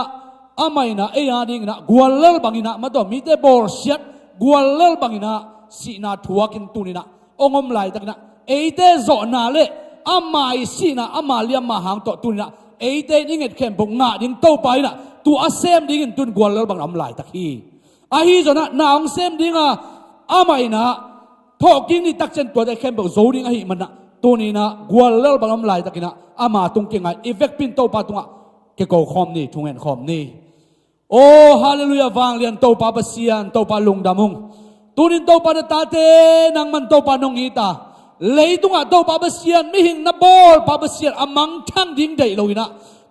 amai na e ading na gwalal bangina ma to mi te bor siat gwalal bangina si na thuakin tunina ongom lai takna eite zo na le amai si na amaliam ma hang to tunina eite ninget khem bong nga ding to pai na tu asem ding in tun gwalal bang am lai takhi a hi zona naong sem dinga amai na thoking ni takchen to de khem bong zo ding a hi man na tunina gwalal bang am lai takina ama tung kinga effect pin to pa tunga ke ko khom ni thungen khom ni oh hallelujah wang lian to pa basian to pa lungdamung tunin to pa ta te nang man to pa nong ita leitunga to pa basian mi hing na bol pa basian amang thang ding dei loina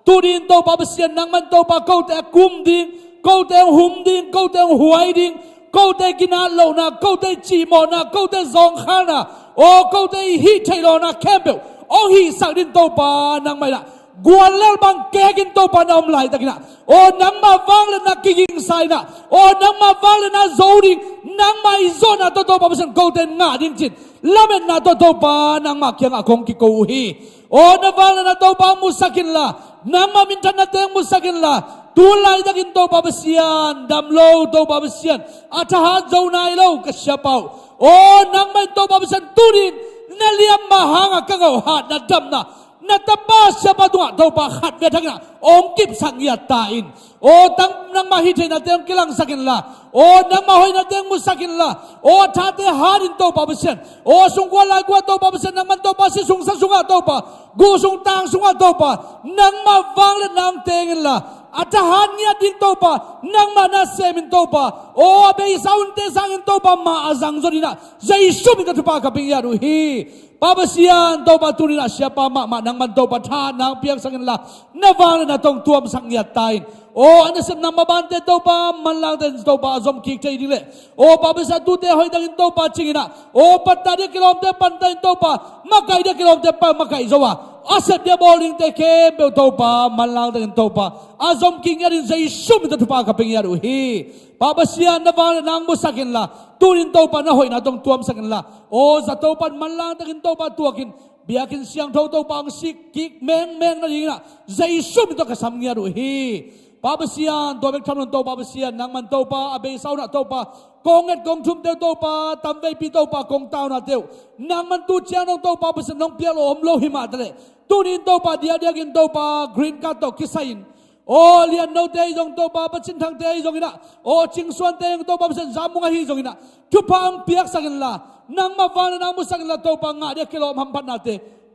tunin to pa basian nang man to pa ko te kum ding ko te hum ding ko te huai ding ko te kina lo na ko te chi mo na ko te zong kha na o ko te hi thai lo na campbell o hi sak din to pa nang mai na gwalal bang kegin to pa na omlai takina o nang ma wang le na kiging sai na o nang ma wang le na zoding nang mai zona to pa basan ko ten nga ding chin lamen na to pa nang ma kyang akong ki ko hi o na wang na to pa musakin la nang ma mintan na teng musakin la tulai dakin to pa basian damlo to pa basian ataha zonai lo ka syapau o nang mai to pa basan turin na liam mahanga kangau hat na dam na natapa siapa tunga tau pa khat ve thangna ong kip sang ya tain o tang nang ma hi the na teng kilang sakin la o nang ma hoi na teng mu sakin la o tha te harin to pa besen o sung kwa la kwa to pa besen nang man to pa si sung sa sunga to pa gu sung tang sunga to pa nang ma wang le nang teng la atahan nya ding to pa nang ma na semin to pa o be saun te sangin to pa ma azang zorina jaisu mi ka pa ka ping ya ru hi Babasian to pa tunina siapa ma nang man to pa tha nang piang sangin la nawang na tong tuam sang yatain o anasem nang mabante to pa manlang ten to pa zom kik chei dile o babasa tu te hoi dang to pa chingina o patta de kilometer pantai to pa makai de kilometer pa makai zowa asep dia bowling te ke be to pa manlang ten to pa azom king yarin zai sum te pa ka ping yaru hi babasian nawang nang musakin la turin to pa na hoi na tong tuam sakin la o za to pa manlang ten to pa tuakin biakin siang to pa ang sik kik meng na ding na zai sum to ka sam yaru hi ปาเปเซียนตัวเบกทำนันโตปาเปเซียนนางมันโตปาอเบสาวนาโตปากงเอ็ดกงชุมเตวโตปาตำเวปีโตปากงตาวนาเตวนางมันตูเชียงน้องโตปาเปเซียนน้องเปียโลอมโลหิมาทะเลตูนินโตปาเดียเดียกินโตปากรีนการ์โตกิไซน์โอเลียนโนเตยจงโตปาปัจจินทางเตยจงอินะโอจิงส่วนเตยจงโตปาเปเซียนจามุงะฮีจงอินะทุพังเปียกสักละนางมาฟันนางมุสักละโตปางะเดียกิโลมัมพันนาเต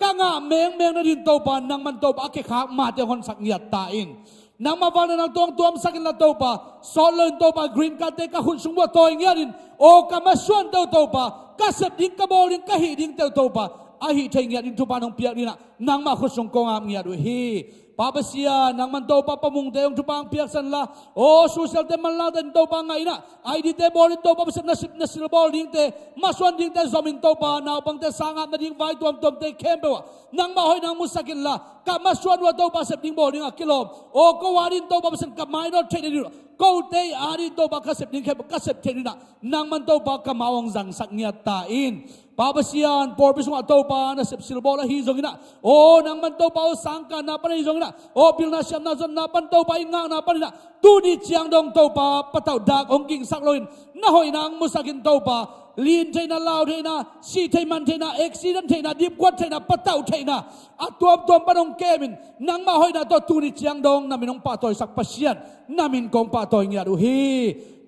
กางะเมงนาดินโตปานางมันโตปาเกขามาเตคนสักเงียตาอินนางมาฟันนางตัวสักละโตปาโซลนโตปากรีนการ์เตกะหุ่นสุงวัวโตอิงยันโอกามาส่วนโตปากะเสบดิ้งกะโบลิงกะฮีดิ้งโตปาอาฮิเทงยันทุปานองเปียกนี่นะนางมาขุดสงกงามเงียดฮีปาเปเซียนางมันโตปาปมุงเตองทุปางเปียกสันละโอสุเซลเตมันลาเตนโตปางไงนะไอดีเตบอลินโตปาเปเซียนนัสิลบอลิงเตมาส่วนดิ้งเตซอมินโตปานาบังเตสังอานาดิ้งไฟตัวมเตเข้มเปวะนางมาหอยนางมุสกินละกับมาส่วนวัวโตปาเสบดิ้งบอลิงอะกิโลโอกวาดินโตปาเปเซียนกับไม้โนเทนิรุกูเตยอาดินโตปากระเสบดิ้งเข้มกระเสบเทนินะนางมันโตปากมาวังจังสักเงียตาอินปาเปเซียนปอร์ปิสุงอัตโตปานะเสพสิลบอลฮีจงอินะโอ้นางมันโตปาสังกันนาปันฮีจงอินะโอ้พิลนาเชมนาจนนาปันโตปาอิงางนาปันนะตูนี่เชียงดงโตปาปะเต่าดากองกิงสักลอยนะหอยนางมุสักินโตปาลีนเทนาลาวเทนาซีเทมันเทนาเอ็กซิเดนเทนาดิบกวดเทนาปะเต่าเทนาอัตตัวปนองเกมินนางมาหอยนาตัวตูนี่เชียงดงนามินองปาตอยสักปัสเซียนนามินกองปาตอยเงียดูฮี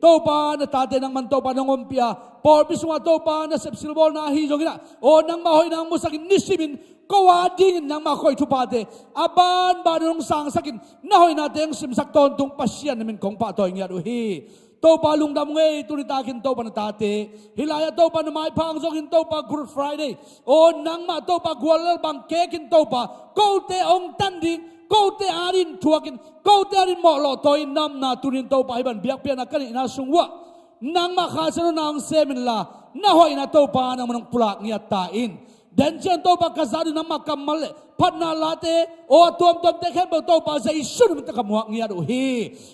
โตปานะตาเตนังมันโตปานองอมเปียปอร์ปิสุงอัตโตปานะเสพสิลบอลนาฮีจงอินะโอ้นางมาหอยนางมุสักินนิสิมินก็ว่าดิ้งนางมาคอยทุปาเตอาบานบานองสังสักินน่าหอยนาเตงสิมสักตอนตุงปัสเซียนนามินกองปาตอยเงียดูฮีโตปาลุงดำเงยตุนิตากินโตปานตาเตฮิลายาโตปานไม้พังจงกินโตปากูดฟรายเดย์โอ้นางมาโตปากวลบังเกกินโตปากูเตองตันดิกูเตอารินทัวกินกูเตอารินหมอลอตอยนำนาตุนินโตปาไอบันเบียกเปียนักกันอินาสุงวะนางมาขาสนนางเซมินลาน่าหอยนาโตปานางมันปลากเงียตาอินเดนเจนโตปากาซาดินามากัมมัลพัดนาลาเตโอตัวมเตแค่เบลโตปาใจสุดมันตะขมัวเงียดูฮี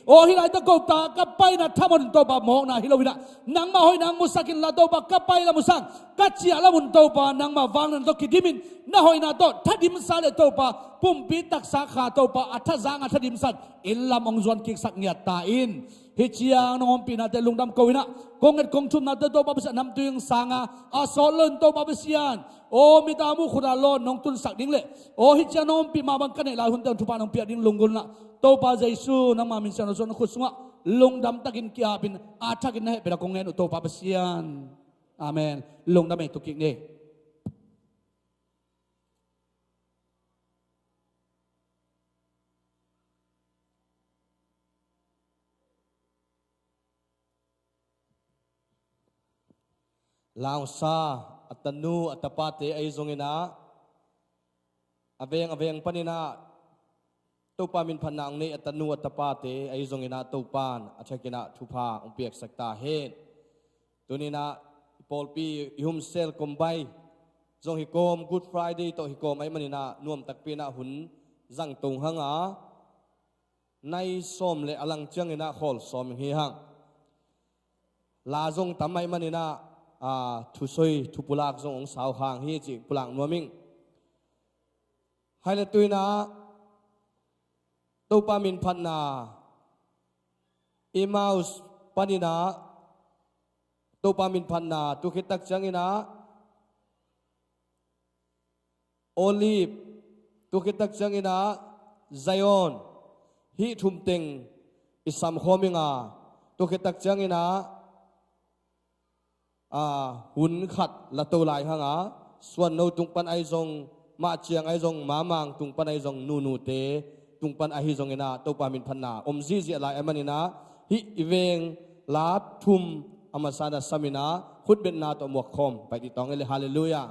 โอฮิไลตะโกตากับไปนะทำมันโตปามองนะฮิโลวินะนางมาหอยนางมุสักินลาโตปากับไปละมุสังกัจจิอาละมุนโตปานางมาฟังนันโตกิดิมินน่าหอยนาโตทัดิมซาเลโตปาปุ่มปีตักสาขาโตปาอัฐจางอัฐดิมสันอิลลามองจวนกิกสักเงียตาอินฮิจยางนองปีนาเตลุงดำกวินะกงเอ็ดกงชุมนาเตโตปาเปเซียนนำตุยงสางอาโซลนโตปาเปเซียนโอ้มิตามุขุดาลอนน้องตุนสักดิ้งเล่โอ้ฮิจยานองปีมาบังกันในลายหุ่นเตนทุปานองเปียดิ้งลุงกุลนะโตปาเจซูนังมามินเซนโซนขุดสงะลุงดำตะกินกียบินอาทักินให้เป็นกงเงินโตปาเปเซียนอาเมนลุงดำเองตุกิกนี่ลาวซาอัตนูอัตปาเตไอซงอินะอเวงปนินะตุปามินพนังนี่อัตนูอัตปาเตไอซงอินะตุปานอัชกินะทุพาองเปียกสักตาเฮนตัวนี้นะปอลปียุมเซลคอมไบจงฮิโกมกูดฟรายเดย์โตฮิโกมไอมันนี่นะนวมตักปีนะหุนจังตุงหังในส้มเลอลังเจียงอินะขอลส้มเฮียงลาจงทำไมมันนี่นะทุสอยทุปุลากจงองสาวหางฮีจิปุลังนัวมิงให้ละตุยนะตุปามินพันนาอิมาอุสปานินาตุปามินพันนาตุคิตักจังอินะโอลีฟตุคิตักจังอินะไซออนฮีทุมเต็งอิสามโคมิงาตุคิตักจังอินะหุ่นขัดละตัวลายหางส่วนโนตุงปันไอซงมาเชียงไอซงมามังตุงปันไอซงนูเตตุงปันไอฮิซงเนาตัวปามินพันนาอมซีจีอะไรไอมันนะฮิเวงลาทุมอามาซาดาสามินาขุดเป็นนาตัวหมวกคมไปติดต่อเลยฮาเลลูยา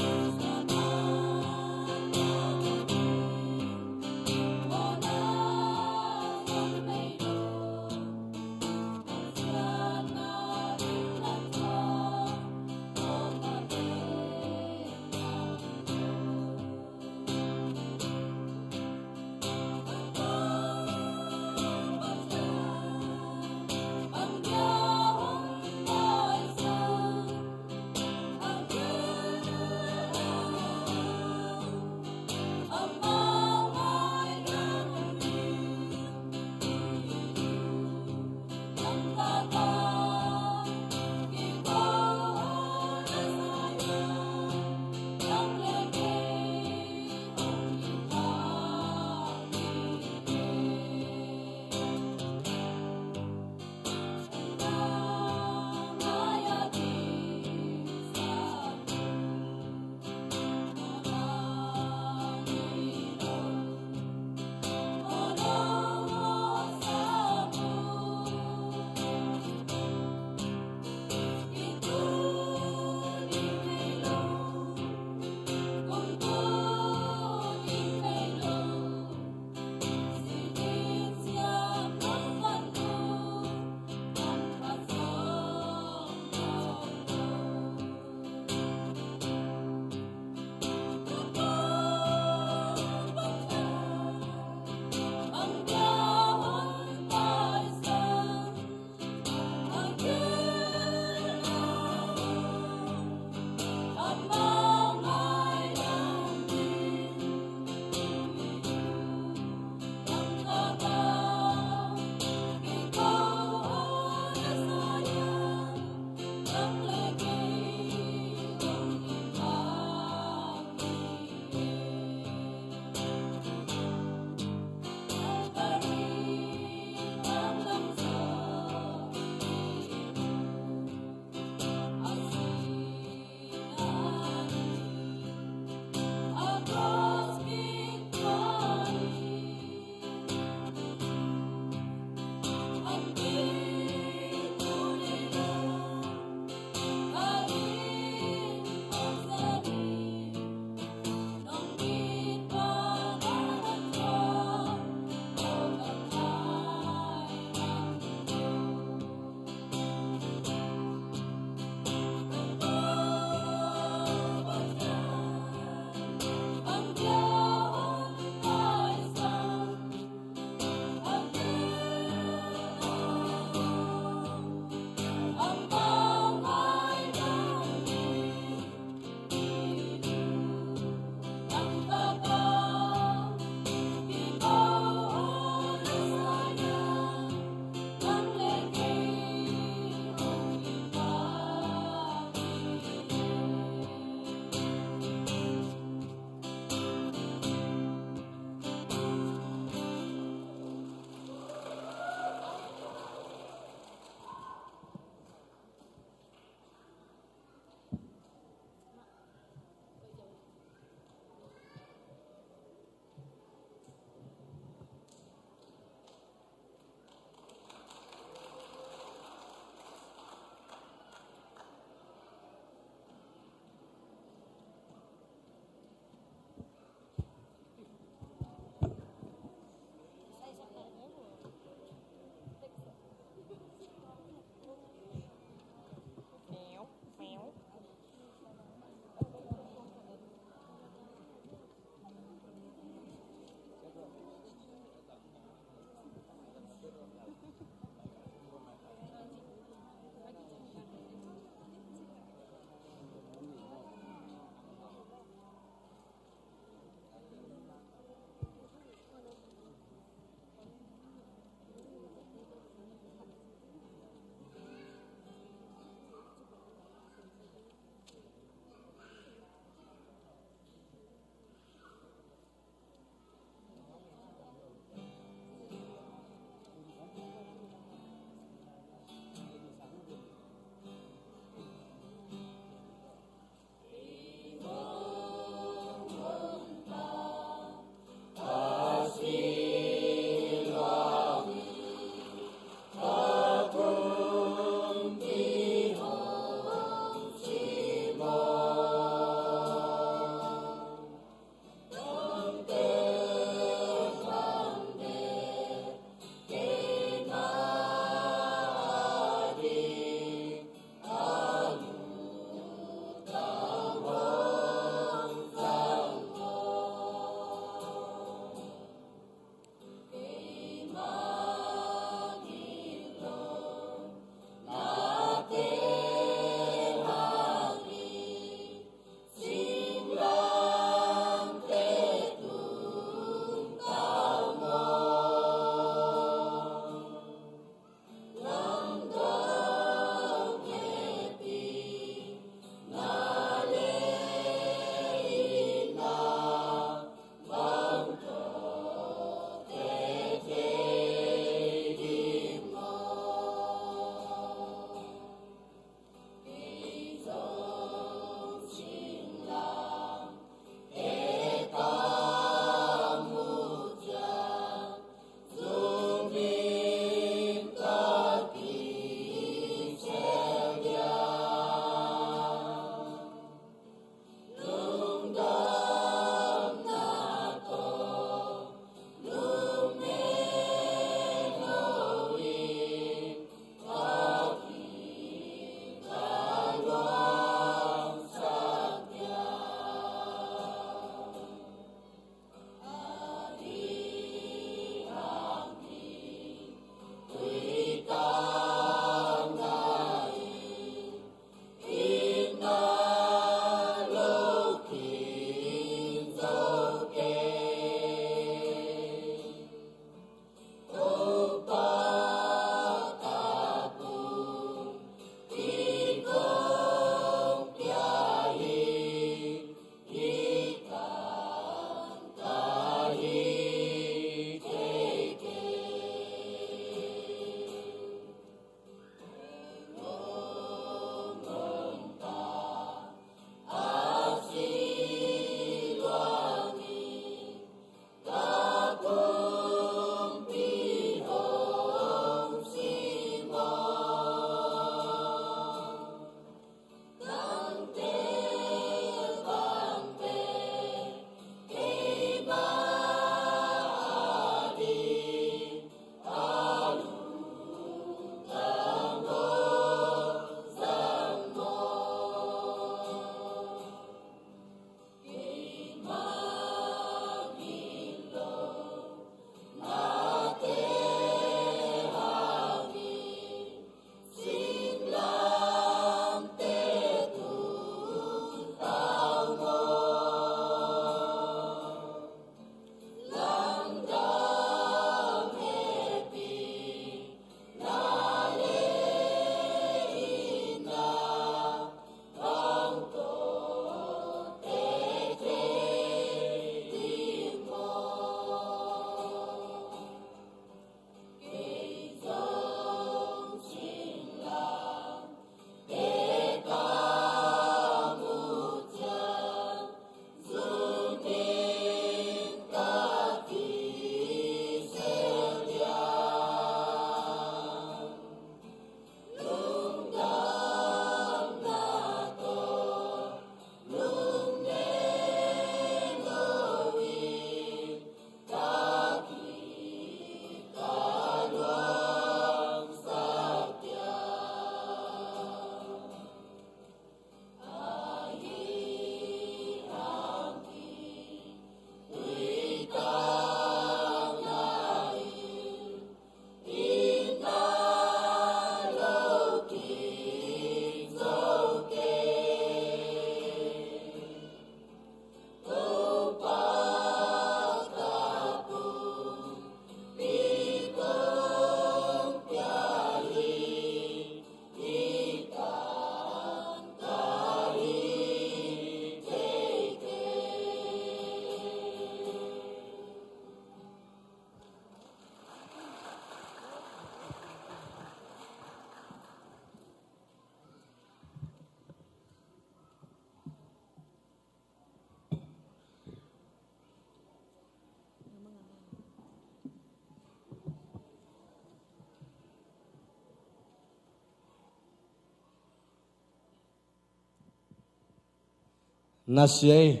na siya.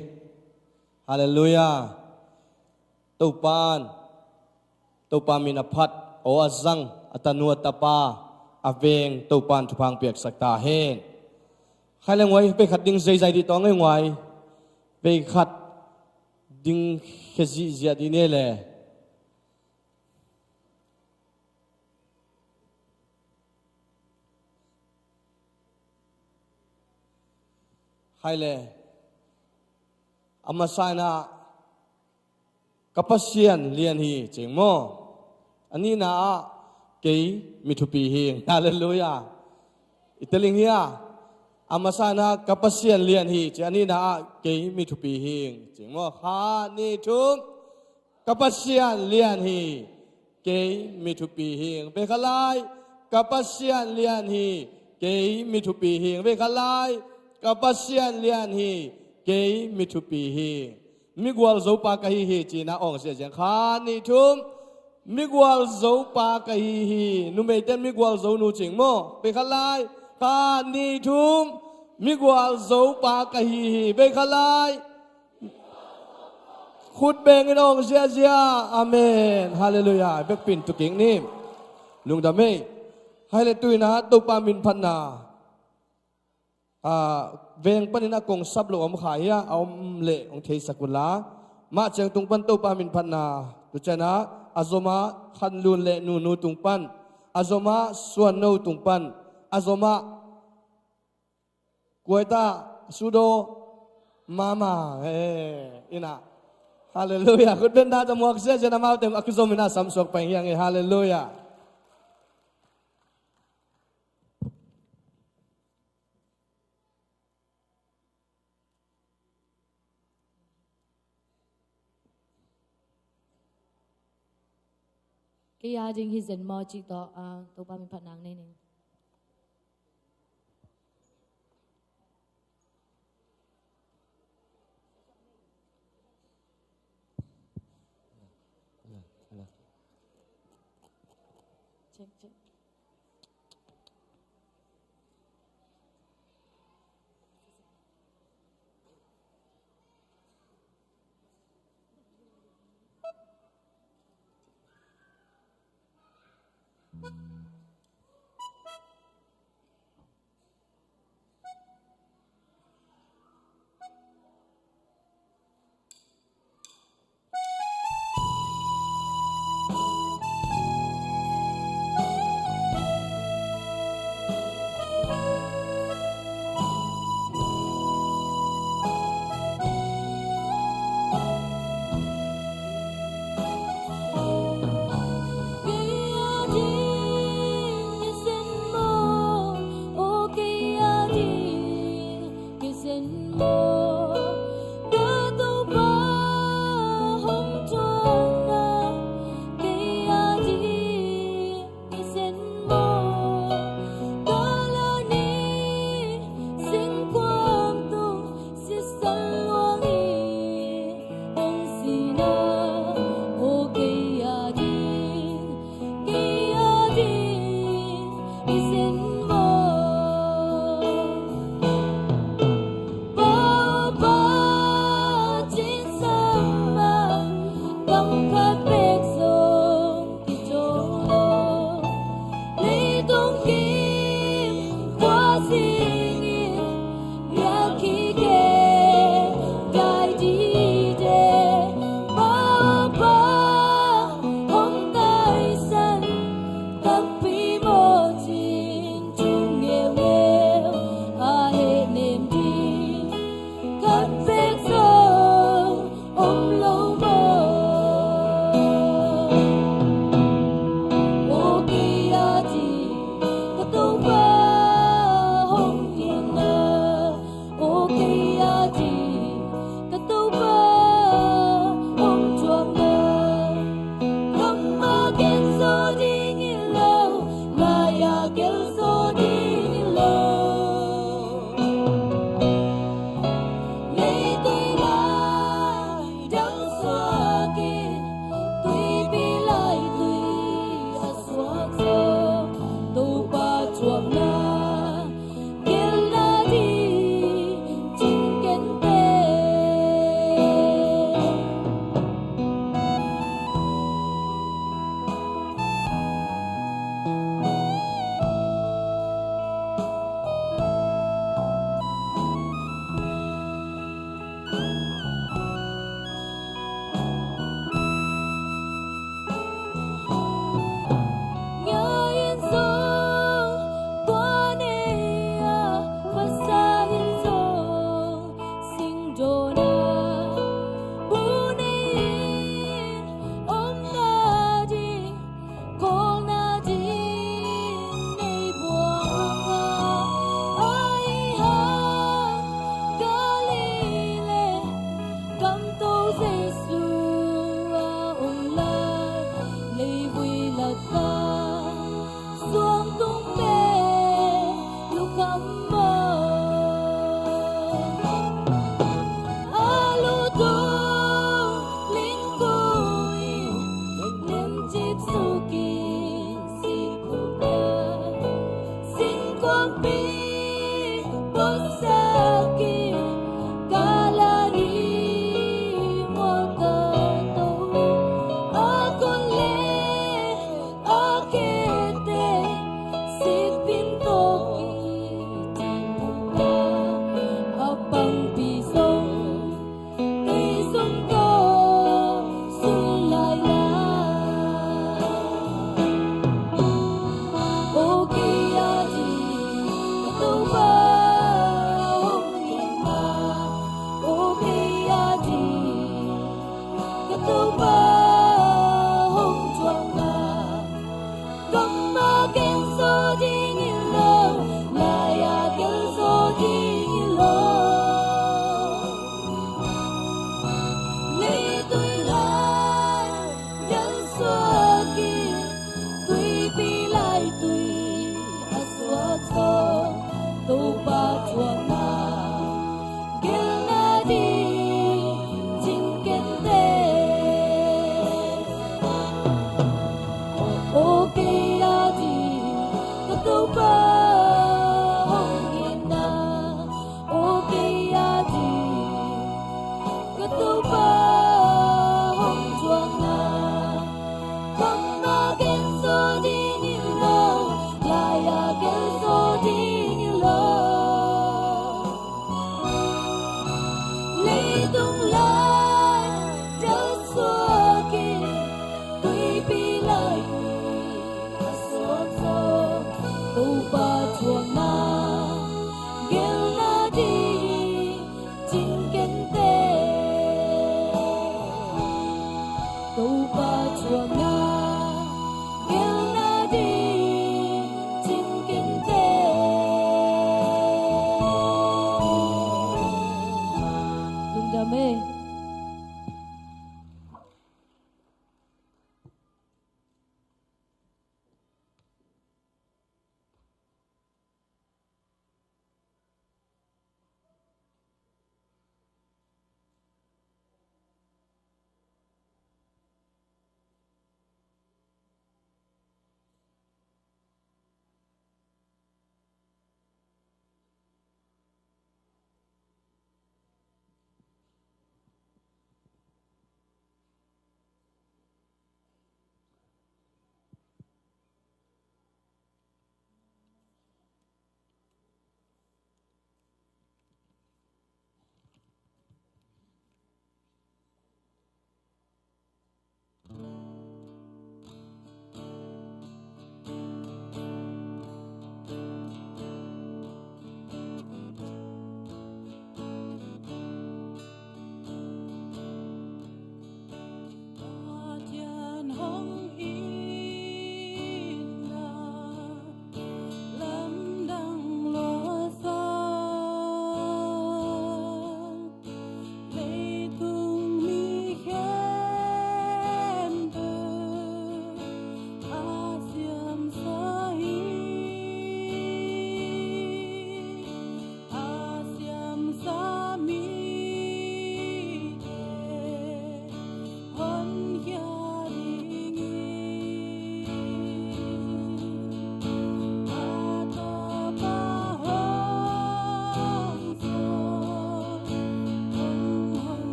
Hallelujah. Tupan minapat o azang atanua tapa aveng tupan tupang piak sakta hen. Khai lang wai pe khat ding zai di to ngai ngwai pe khat ding khezi zia di ne le. Khai le amasana kapasian lian hi ching mo ani na ke mithupi hing hallelujah iteling hiya amasana kapasian lian hi chani na ke mithupi hing ching mo kha ni thum kapasian lian hi ke mithupi hing be khalai kapasian lian hi ke mithupi hing be khalai kapasian lian hi ke mithupi hing migwal zo pa ka hi china ong se jang kha ni thum migwal zo pa ka hi nu me ten migwal zo nu ching mo pe khalai kha ni thum migwal zo pa ka hi be khalai khut beng in ong sia sia amen hallelujah bek pin tu king ni lung da me hai le tu na to pa min phan na veng panina kong sablo om khaya om le ong thei sakula ma chang tung pan to pa min phan na tu chana azoma khan lun le nu nu tung pan azoma suan no tung pan azoma kueta sudo mama ina hallelujah khut ben da ta muak se jana mau tem akuzomina samsok pa yang hallelujah cái gia đình hi dân mò chỉ tỏ tàu ba mình phật nắng này này check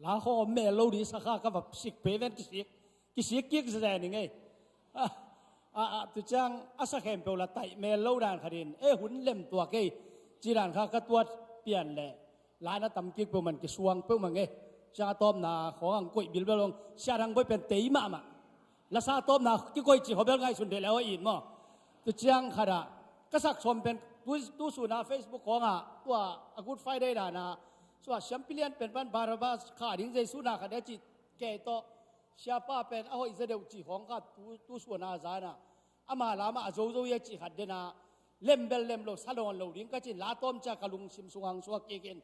ลาโคเมโลดีสักก็แบบสิกเพเวนกิสิกกิกแสดงยังไงตุจังอาศัยเปล่าไตเมโลดานขดินหุ่นเล่มตัวเกยจีรันข้าก็ตัวเปลี่ยนแหละลายนั้นตำกิกเปล่ามันกิสวงเปล่ามันไงจะต้มนาของกุยบิลเบลงเสียรังไปเป็นเตยมาแล้วซาต้มนากิกุยจีเขาเบลไงสุดเดียวแล้วอินมั้งตุจังขดาก็สักชมเป็นตู้สูนาเฟซบุ๊กของตัวกูดไฟได้ด่านะส่วนแชมเปี้ยนเป็นบ้านบาราบาสขาดิ้งใจสูนาขดาจิแก่โตเชียป้าเป็นอิสราเอลจีของก็ตู้ส่วนอาจารย์อามาลามาโจโจยจีขัดเดนะเล่มเบลเล่มโลซาลอนโลดิ้งก็จิลาต้มจากกลุงซิมสุงังสวกเกน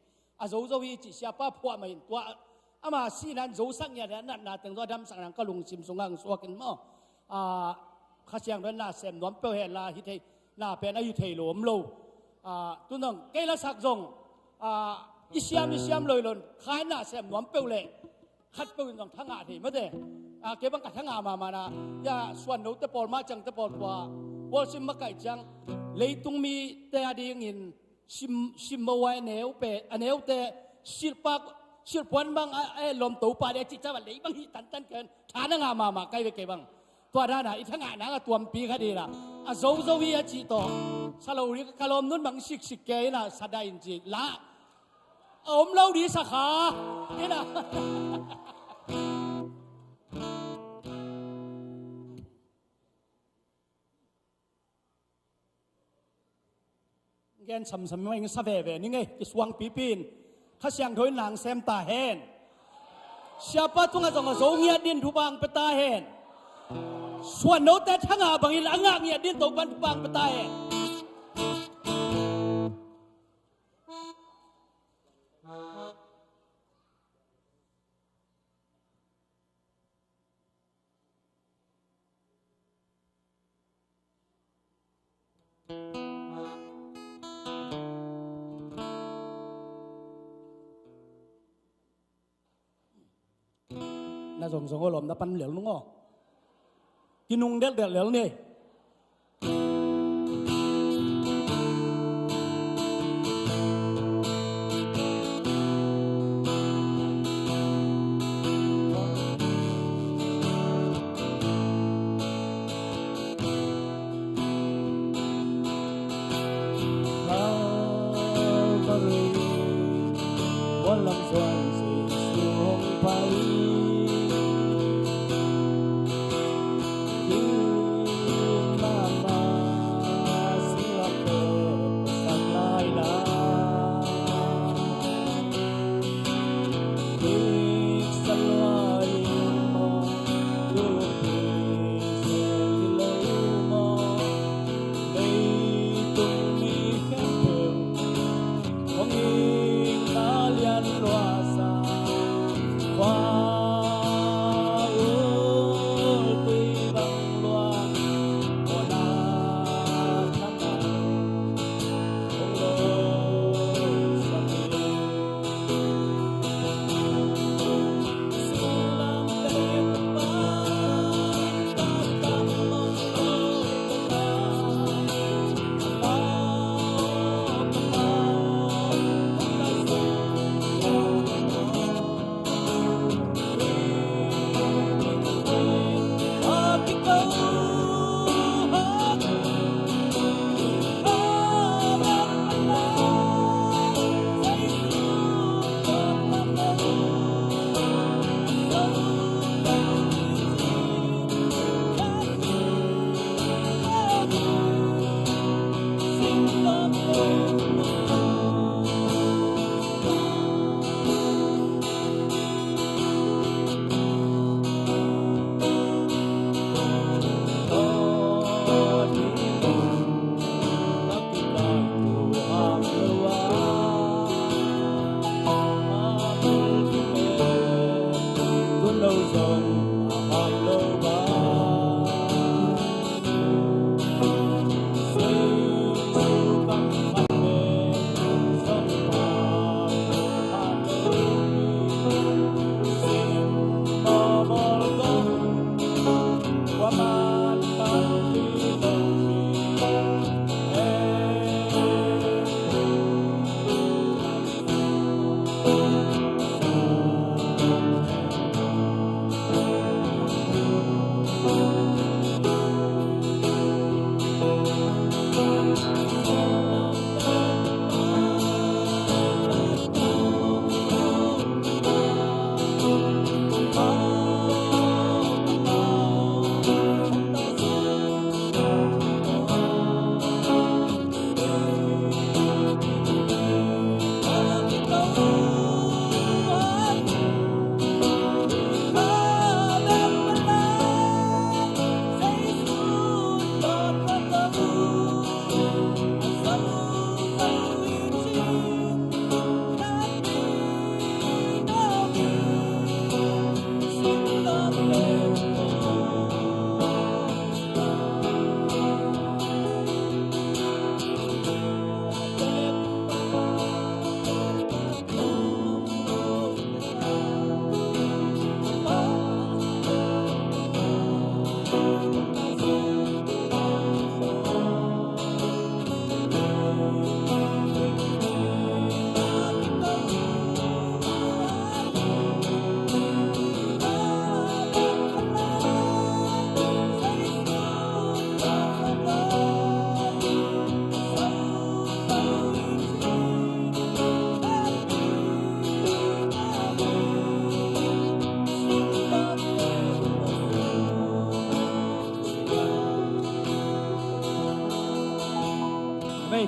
โจโจยจีเชียป้าพวกมาเห็นตัวอามาสีนั้นโจสังเนี่ยนั่นตั้งตัวดำสังนังกลุงซิมสุงังสวกินมั้งข้าเชียงเป็นน่าเสมน้อมเปลเฮลาฮิตน่าเป็นอายุเทโลมโลตัวน้องเกล้าสักจงอิสยามลอยลนขายน่าเสมน้อมเปลเลยขัดเปลน้องทั้งอาทิตย์ไม่ได้เก็บบังกัดทั้งอามานะอย่าส่วนนู้นตะปอลมาจังตะปอลว่าวอลซิมมาไก่จังเลยตุงมีแต่อดีตยินชิมมาไว้เนวเปอันเนวแต่ศิลปะบางลมตัวปลาเดียจิตจะว่าเลยบางทีตันเกินฐานงามาไกลไปไกลบางตัวด้านไหนทั้งงานนั้นตัวปีคดีละโจวิอาจิโตสโลริกลมนู้นบางสิกเกยนะสดายจริงละเล่าดีสักขานี่นะแกนสำไม่สะเวนี่ไงกิสวงปีปินข้าเสียงถอยหลังเซมตาเฮนsiapa tu ngah jong zongia din tubang petahen suan no te thanga bangil angak ngia din toban tubang petahenน่าสงสารอารมณ์น่าปันเหลียวนุ่งอ๋อกินนุ่งเด็ดเหลียวนี่วันลำสวนสีสูงไป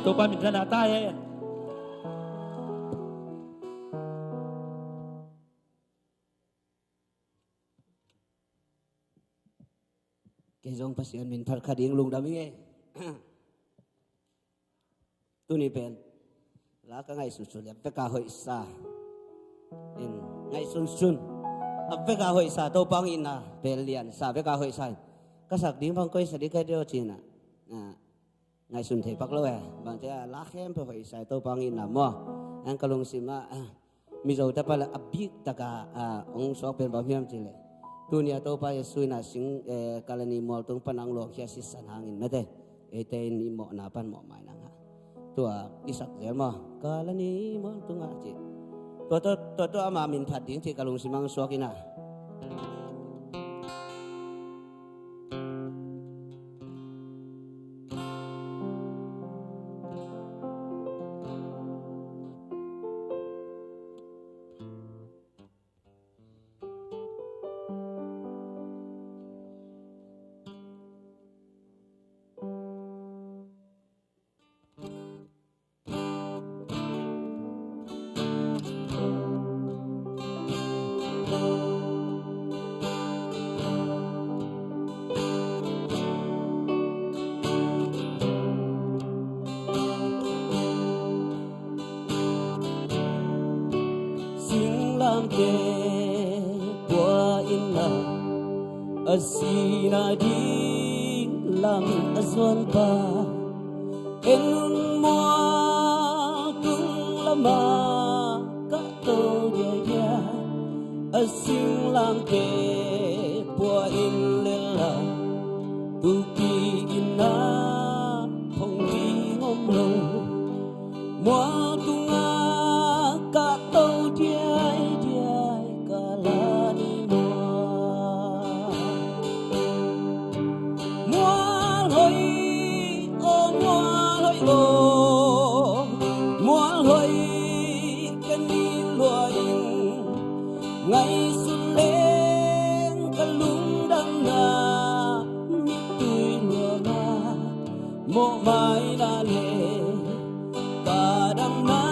to pa min sana ta ye cái dòng pasian min phật khá điên lùng đam nghe tu ni pen lá cái ngày sụt sụt đẹp với cả hội sa in ngày xuân xuân với cả hội sa tô bang in na pen liền sa với cả hội sa các sạc điểm phong coi sa đi cái điều gì nè ngày xuân thì bắc lôi bằng thế lá khem với hội sa tô bang in na mo anh kalau ngsim na mi zo ta pala abik taka ông sok pen bao nhiêu chile dunia to pa yesui na sing kalani mol tung panang lo kya si san hangin mate ete ni mo na pan mo mai nang ha tua isak zel mo kalani mol tung a chi to ama min phat ding chi kalung simang swakina ke bua inna asina di lam azwan pa enun mo tung lama ka to ya asing lam ke bua in lela tu pi inna phong vi ngom lo mo tung ka to diai diai kalani mo hoi o mo hoi o mo hoi kan ni loai ngày xuân lên cả lung đăng na mi tui lùa na mộ mai na lệ cả đăng na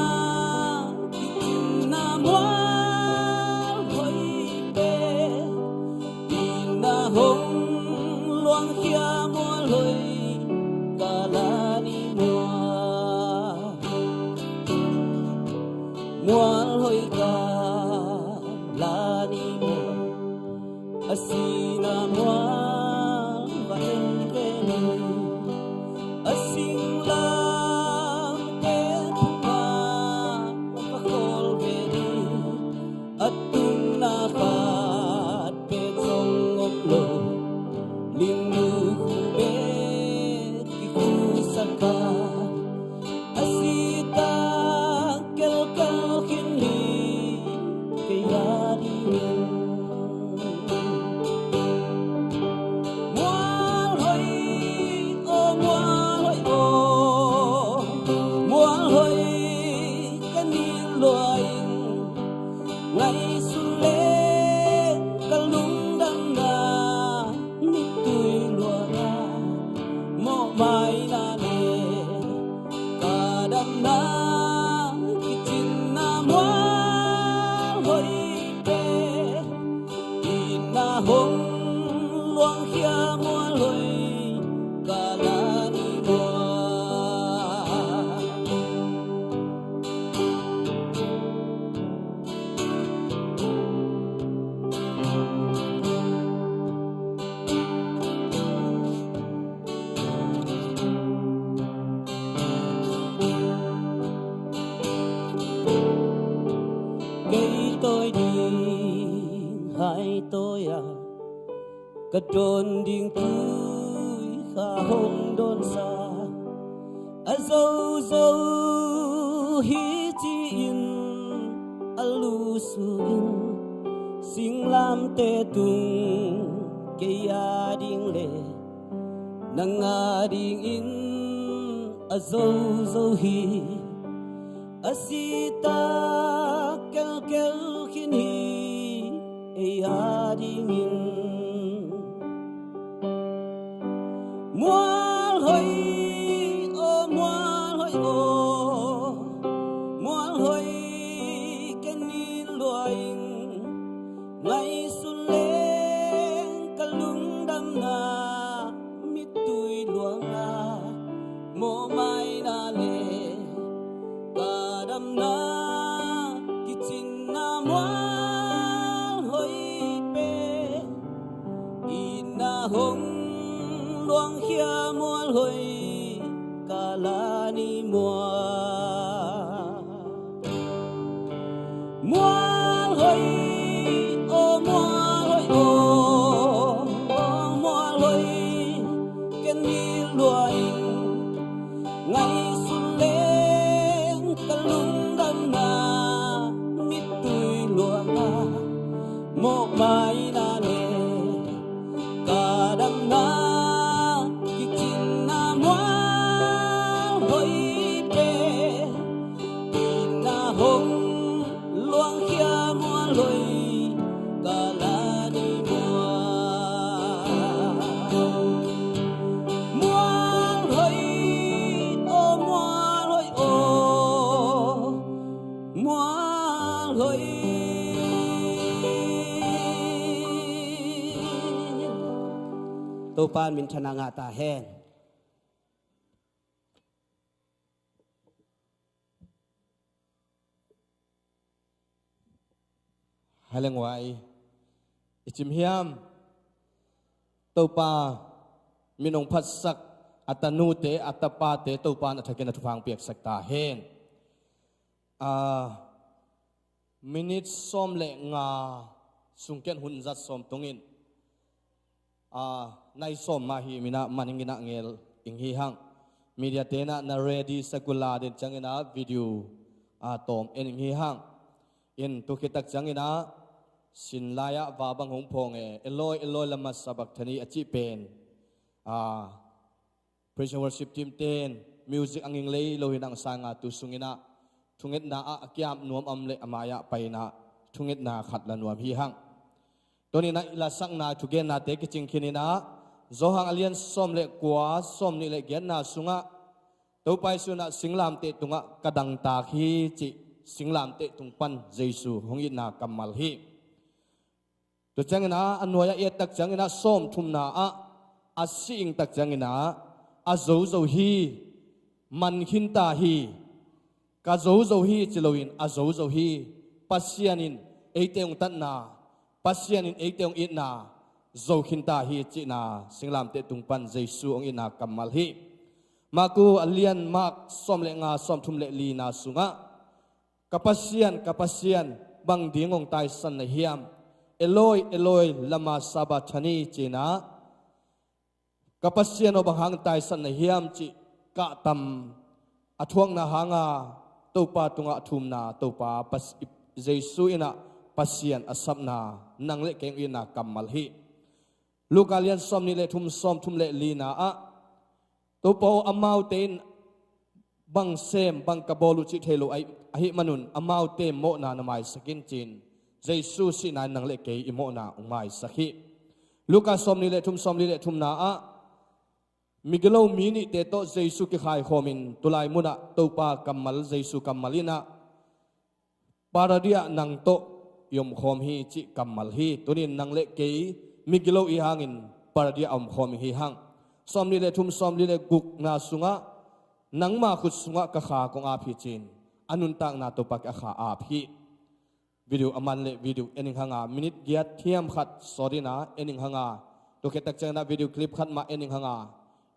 loang khia mua lôi cả lani mua lôi cả lani mua asina mua và em về asin lam ke thuma ka khol về đi atun na khat pe song ngop lo lingu be ku saka asita kel kel kini kayari mual hoi o mual hoi kani loai ngày xuân lên cả lung đăng na mi tui lùa na mộ mai na lệ cả đăng na ki chin na hoa hoi pe in na hong luang khia mua lôi cả lani mua gây tôi đi hai tôi cất trôn điên túi khá hông đôn xa dâu dâu hi chi in lu su in sinh lam tê tung cây điên lệ nang điên in dâu dâu hi asita kel kel kini dingin mual hoi o mual hoi ken ni loing ngày xuân lên cả lung đâm na mít tui luang na mô mai na lệ cả đâm na kitchen na mual hoi pe in na hong luang khia mual hoi cả la ni mual hoi ô mual hoi ken ni luai ngày xuân lên cả lung đâm na mít tui luang na mô mai na lệ cả đâm na kitchen na mual hoi pe in na hong luang khia mual hoi cả la ni mual hoi ô mual hoi ô mual hoi tô pan min thana nga ta hen Haleng wai ichim hiam topa minong phatsak atanu te atapa te topa na thaken athwang piak sakta hen minute som le nga sungken hun zat som tungin nai som ma hi mina maningina ngel inghi hang media tena na ready sakula den changina video tom ening hi hang in to khitak changina sin laya wa bang hong phong eloi lama sabak thani achi pen praise and worship team ten music anging lei lohinang sanga tu sungina thunget na akyam nuam amle amaya paina thunget na khatla nuam hi hang toni na ila sang na thugen na te kiching khinina zohang alian som le kwa som ni le gen na sunga to pai suna singlam te tunga kadang ta khi chi singlam te tungpan jesu hongi na kamal hi to changina anwaya e tak changina som thumna a sing tak changina a zo hi man khin ta hi ka zo hi chiloin a zo hi pasianin eiteung tan na pasianin eiteung it na zo khin ta hi chi na singlam te tungpan jesu ong ina kamal hi maku alian mak som le nga som thum le li na sunga kapasian bang dingong tai san na hiam eloi lama sabathani china kapasian o bahang tai san na hiam chi ka tam athuang na hanga topa tunga thumna topa pas jesu ina pasian asapna nangle keng ina kamal hi lukalian som ni le thum le lina topo amau ten bang sem bang kabolu chi thelo ai ahi manun amau te mo na namai sakin chin jesu si na nangle ke imo na umai sakhi luka som ni le thum na migelo mini te to jesu ki khai khomin tulai muna topa kamal jesu kamalina paradia nang to yom khom hi chi kamal hi tunin nangle ke migelo i hangin paradia khom hi hang som ni le guk na sunga nangma khut sunga ka kha kong a phi chin anun tak na to pak a kha a phi video aman le video ening hanga minute giat thiam khat sorry na ening hanga to ketak changna video clip khat ma ening hanga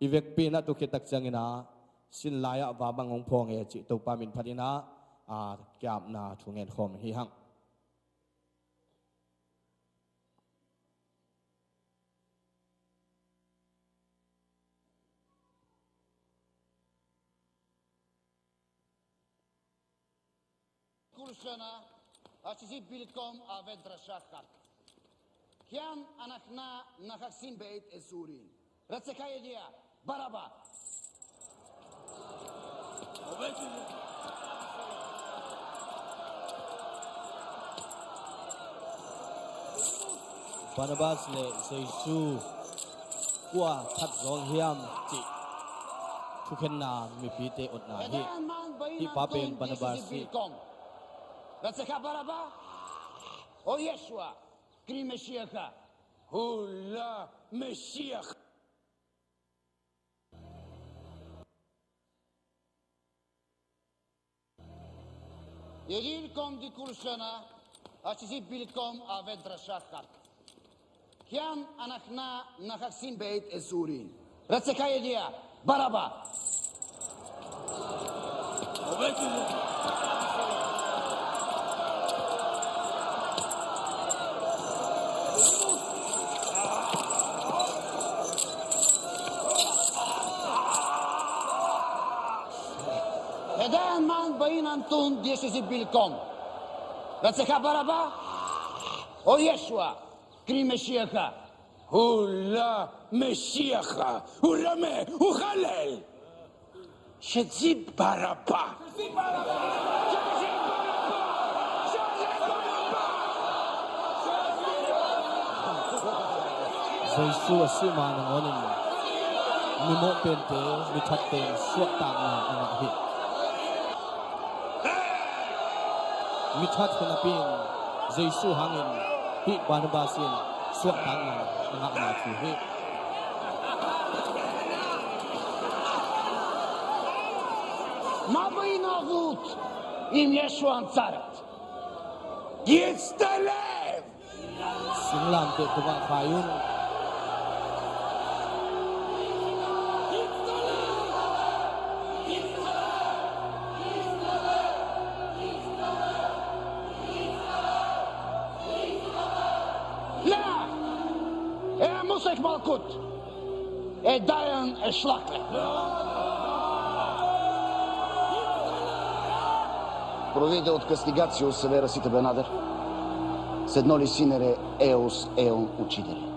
ivek pe na to ketak changina sin laya wa bangong phong e chi to pa min phadina kyap na thungen khom hi hang Kursana asisi bilkom avedra shakat. Kiam anakna nakaksin beit esurin. Ratsekaya dia baraba. Barnabas le Jesu qua thật gió hiam chị thu khen na mi pi te ot na hi Ipapen Banabasi. Ratsaka Baraba o Yeshua, Kri Meshiach. Hula Meshiach. Yegilkom di kursana, achisi bilkom avet drashakar. Kiam anakna nakaksin beit esurin. Ratsaka yedia, Baraba. Edan man bayin antun diyesi bilkom. Ratsaka Baraba o Yeshua, Kri Meshiach. Hula Meshiach, Urame, Uchalel. Shezib Baraba. Jesu asima ng onin. Mimo pente, mitaten, suwatang na ang hit. Mitat pinapin, Jesu hangin, hit Banabasin, suwatang na ang hit. Mabayin avut im Yeshua Antzaret. Yitztalev. Singlam te tuwa kayun. La! Musik Malkut. Dayan Schlakle. Provvede od castigatio severa site benader, sed noli sinere eos eon uccidere.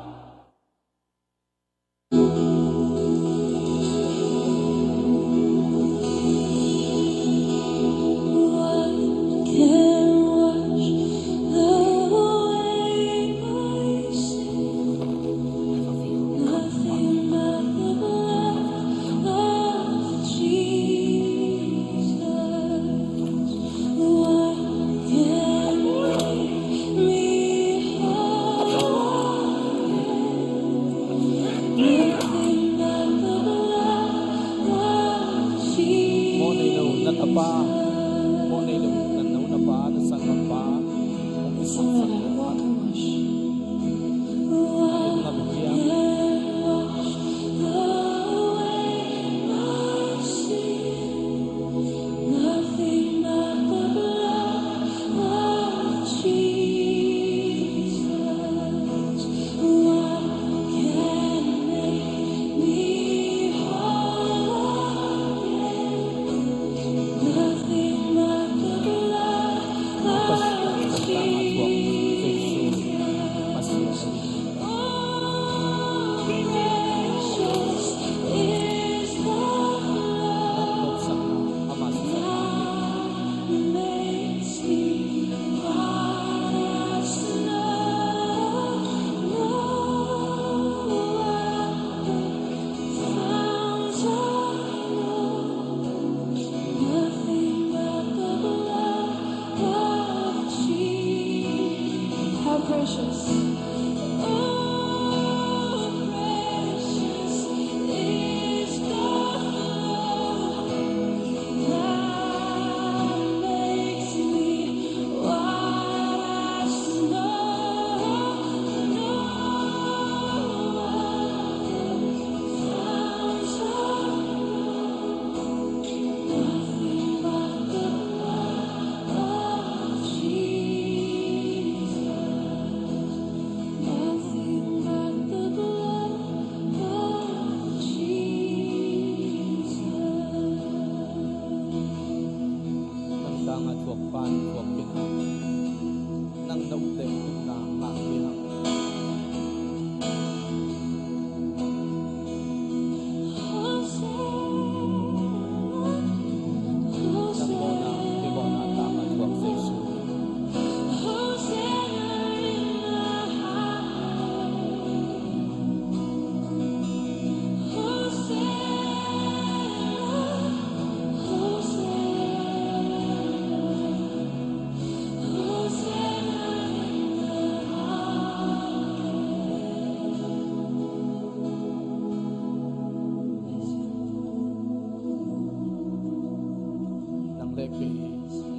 leke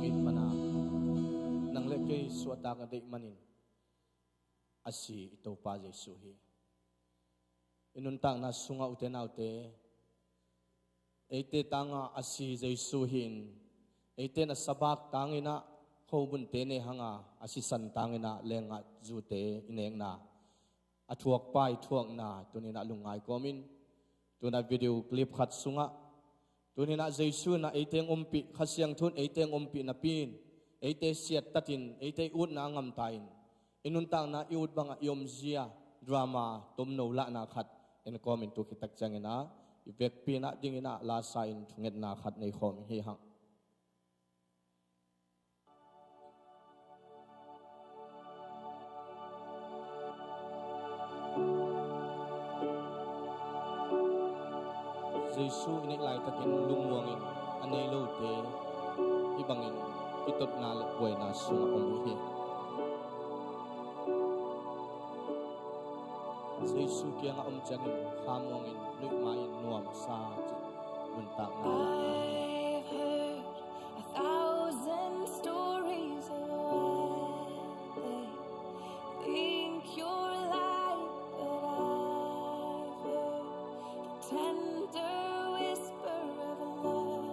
ngit mana nang leke suata ka de manin asi ito pa Jesu hi inuntang na sunga ute naute ete tanga asi Jesu hin ete na sabak tangina khobun te ne hanga asi san tangina lenga jute ineng na athuak pai thuak na tunina lungai komin tuna video clip khat sunga tunina Jesu na eteng umpi khasyang thun eteng umpi na pin ete siat tatin ete ut na ngam tain inuntang na iut banga yom zia drama tomno la na khat en comment tu kitak changena ivek pina dingina la sain thunget na khat nei khom hi hang Jesu ini lai takin lungwangin anei lo te ibangin itot na lekwe na sunga omuhi Jesu kia nga omchangin hamongin luik main nuam sa muntak na I've heard 1,000 stories of what they think you're like, but I've heard the tender whisper of love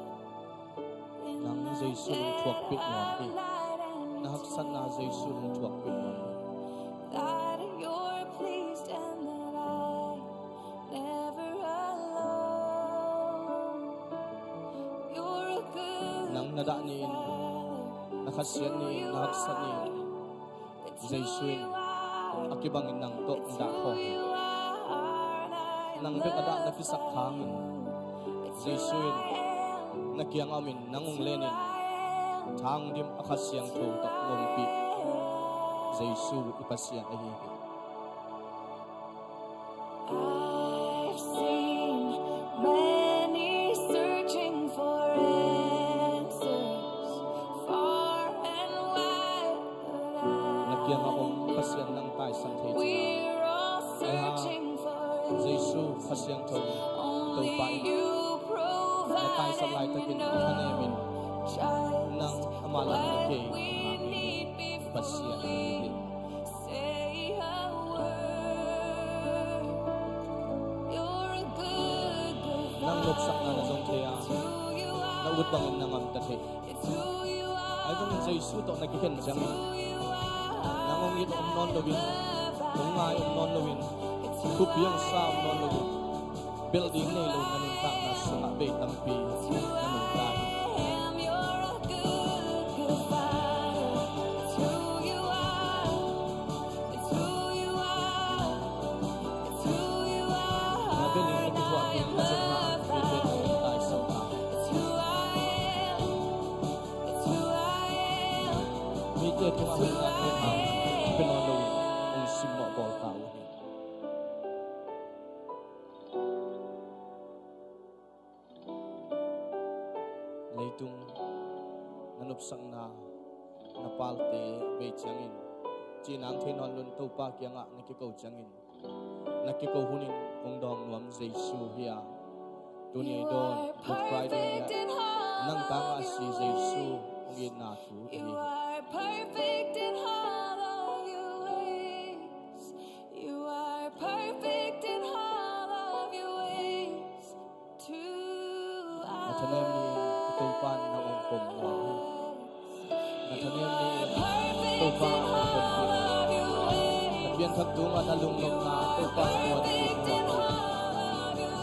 in nang the Jesu dead thuak pit nuam hi of night, and na hapsan na Jesu thuak pit nuam hi that you're pleased and that I'm never alone. You're a good nang nada ni Father. nakasyan ni nahapsan ni Jesu akibangin nang to nda ko nang bekada na pisak hangin Jesu nakiyang amin nangong lenin thang dim akasyang tho tak ngompi Jesu ipasyan ahihi I've seen many searching for answers far and wide, but nakiyang akong pasyan ng tay sang thei we're all searching for Jesu pasyang tho only pai you na tay sa lai provide, takin and kanemin just nang amalan na what kay we need pasyan before we say a word. You're a good, good nang luksak na nazong kaya It's who you are. nauut bangin nangam tathe It's who you are. ay tong Jesu to nakihen jangin Who you are. nangong ito non lowin tungay non lowin kupiyang sa non lowin building ni lo nanun tak na sunga be tampi nanun tayo Am you're a good, good Father. It's who you are. It's who you are. It's who you are. na beling ni kitwa kin na sa mga bibig ng tayo sa mga It's who I am. It's who I am. Mite ito ang mga ang pinonawin ang simo bol tao ni. Leitung nanupsang na napalte bay changin. Chinang thenon lun to pa kya nga nakikaw changin. Nakikaw hunin kung dong nuam Jesu hiya. Tunay doon, Good Friday niya. Nang tanga si Jesu kung inatu You ihi. are perfect in all of your ways. You are perfect in all of your ways. To Natanem ni itupan ng ungkom mo. Natanem ni itupan ng ungkom mo. Napian thagtunga na lungnok na itupan mo at itupan mo.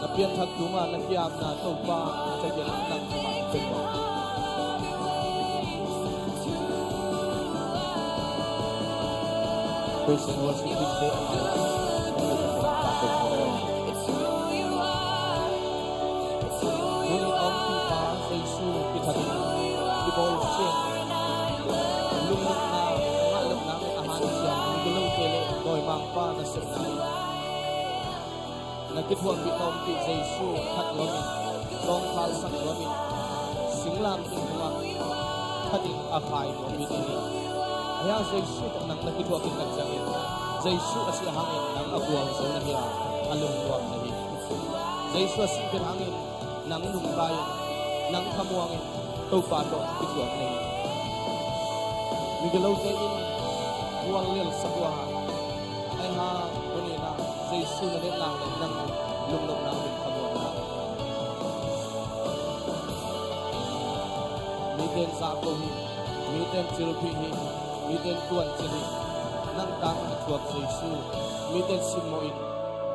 Napian thagtunga na kiyam na itupan sa yan ng itupan mo. Praise and worship this day and night. It's who you are. It's who you Ngunit ang tipa sa Isu kitabi. Ibol siya. Lungnok na ngalap na ahan siya. Nagulaw kele. Doy mangpa na sinay. Nagkitwang bitom ti Jesu kat lomin. Tong kalsak lomin. Singlam tingwa. Kating akay lomin ini. Kaya Jesu to nang nagkitwang kinagsakin. Jesu asi hangin nang abuang sa nahiya. Alungwang nahi. Jesu asi hangin nang nungkayin. Nang kamuangin. tàu pa to cái chuột này mình cái lâu tới in buông liền sắc hoa ai ha tôi này na Giêsu nó đến làm lại năng lung lung năng mình không muốn nào mi tên sa cô hi mi tên chiru phi hi mi tên tuan chili năng tang chuột Giêsu mi tên Simoin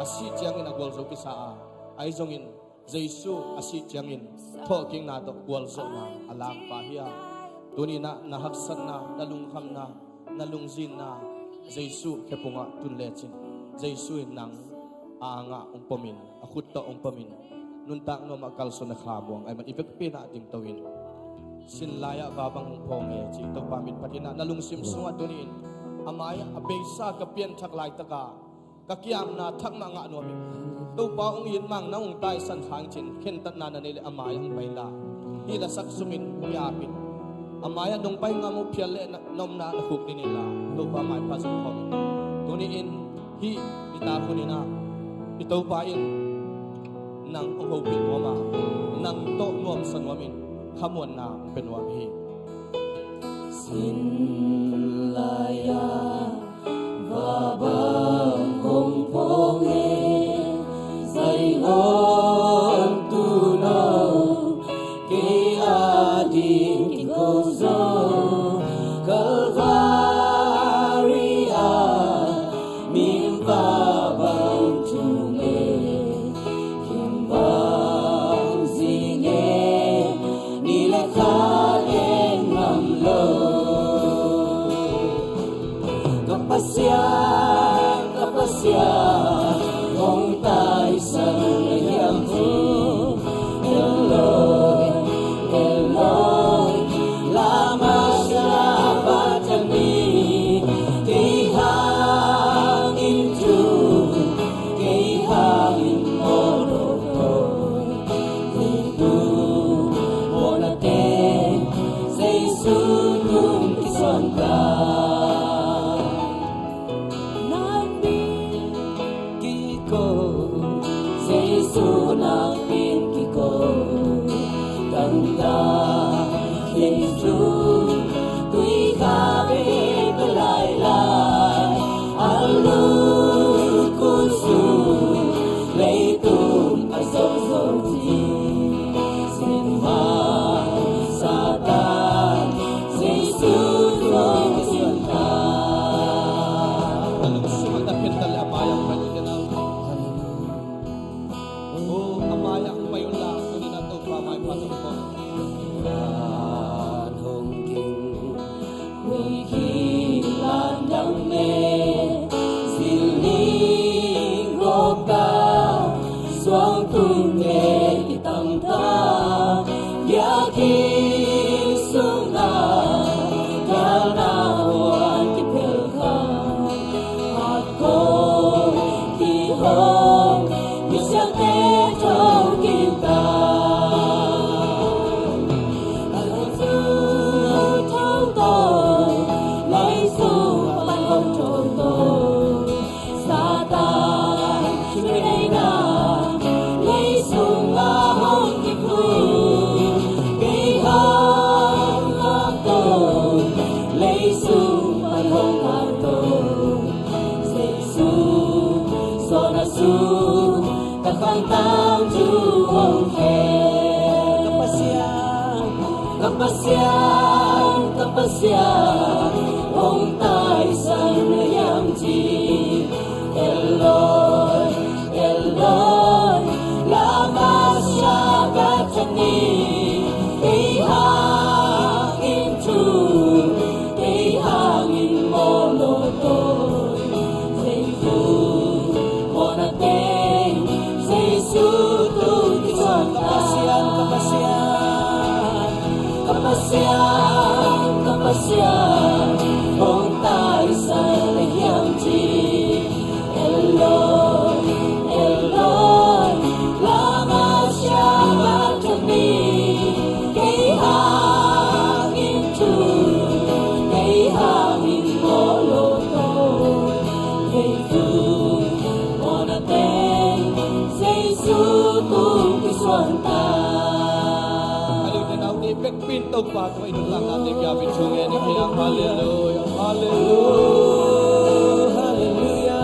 asi chiang in agwal zo pisa ai zong in Giêsu asi chiang in tho king na to gwal zo na alam pa hiya tuni na haksan na nalung kham na nalung zin na Giêsu kepunga tun le chin Giêsu in nang anga ong pamin akut to ong pamin nun tak no makal so na khabong ay man ipek pina ding tawin sin laya babang phong e chi to pamit patina nalung sim sunga tunin amaya abesa ka pian thak lai taka ka kiam na thak na nga no mi to pa ong yin mang na ong tai san khang chin khen tat na ne le amaya ang paila ila sak sumin yapin amaya dong pai nga mo phial le nom na khuk ni la to pa mai pa sa khom tuni in hi ita ko ni na ito pa in nang ong ho pin mo ma nang to nuam san wamin khamon na penwam hi Sin laya babang hong phong e say ngon tu nau ke ading ikozo Calvaria min babang tunge kimbang zinge nila kalen mamlo kapasyan mong tay sa layang mo Eloi, Eloi lama sabachthani kay hangin tu kay hangin mo rokoy dito mo natin sa isunong kisanta Giêsu nang pin kiko tanda Giêsu tuy ka be lai lai alu kusu lấy tum azong zong ti sin ma satan Giêsu nong kisanta Alam sumata kental amayang paninanaw oh amayang mayula tuni na to pa mai pa sa khom Lan hong king Huy hi lan đăng mê Siling ngọc ta Xoang tung nghe ki tâm ta Ya kim sung na Kal na hoan ki pel ka Hat ko ki hong Ni siang te trong kim ta Pantang tu hong khe kapasyan hong tai san yam chi Eloi Eloi lama sabachthani kay hangin tu kay hangin mo lotoy Giêsu mo natin Giêsu tu kisang kapasyan hong tai sa layang chi Eloi Eloi lama sabachthani kay hangin tu kay hangin mo lotoy Giêsu mo natin Giêsu tu kisang ta Alu na ni pek pin pa kami nutang natin kaya pitungin ni kaya hallelujah, hallelujah, hallelujah.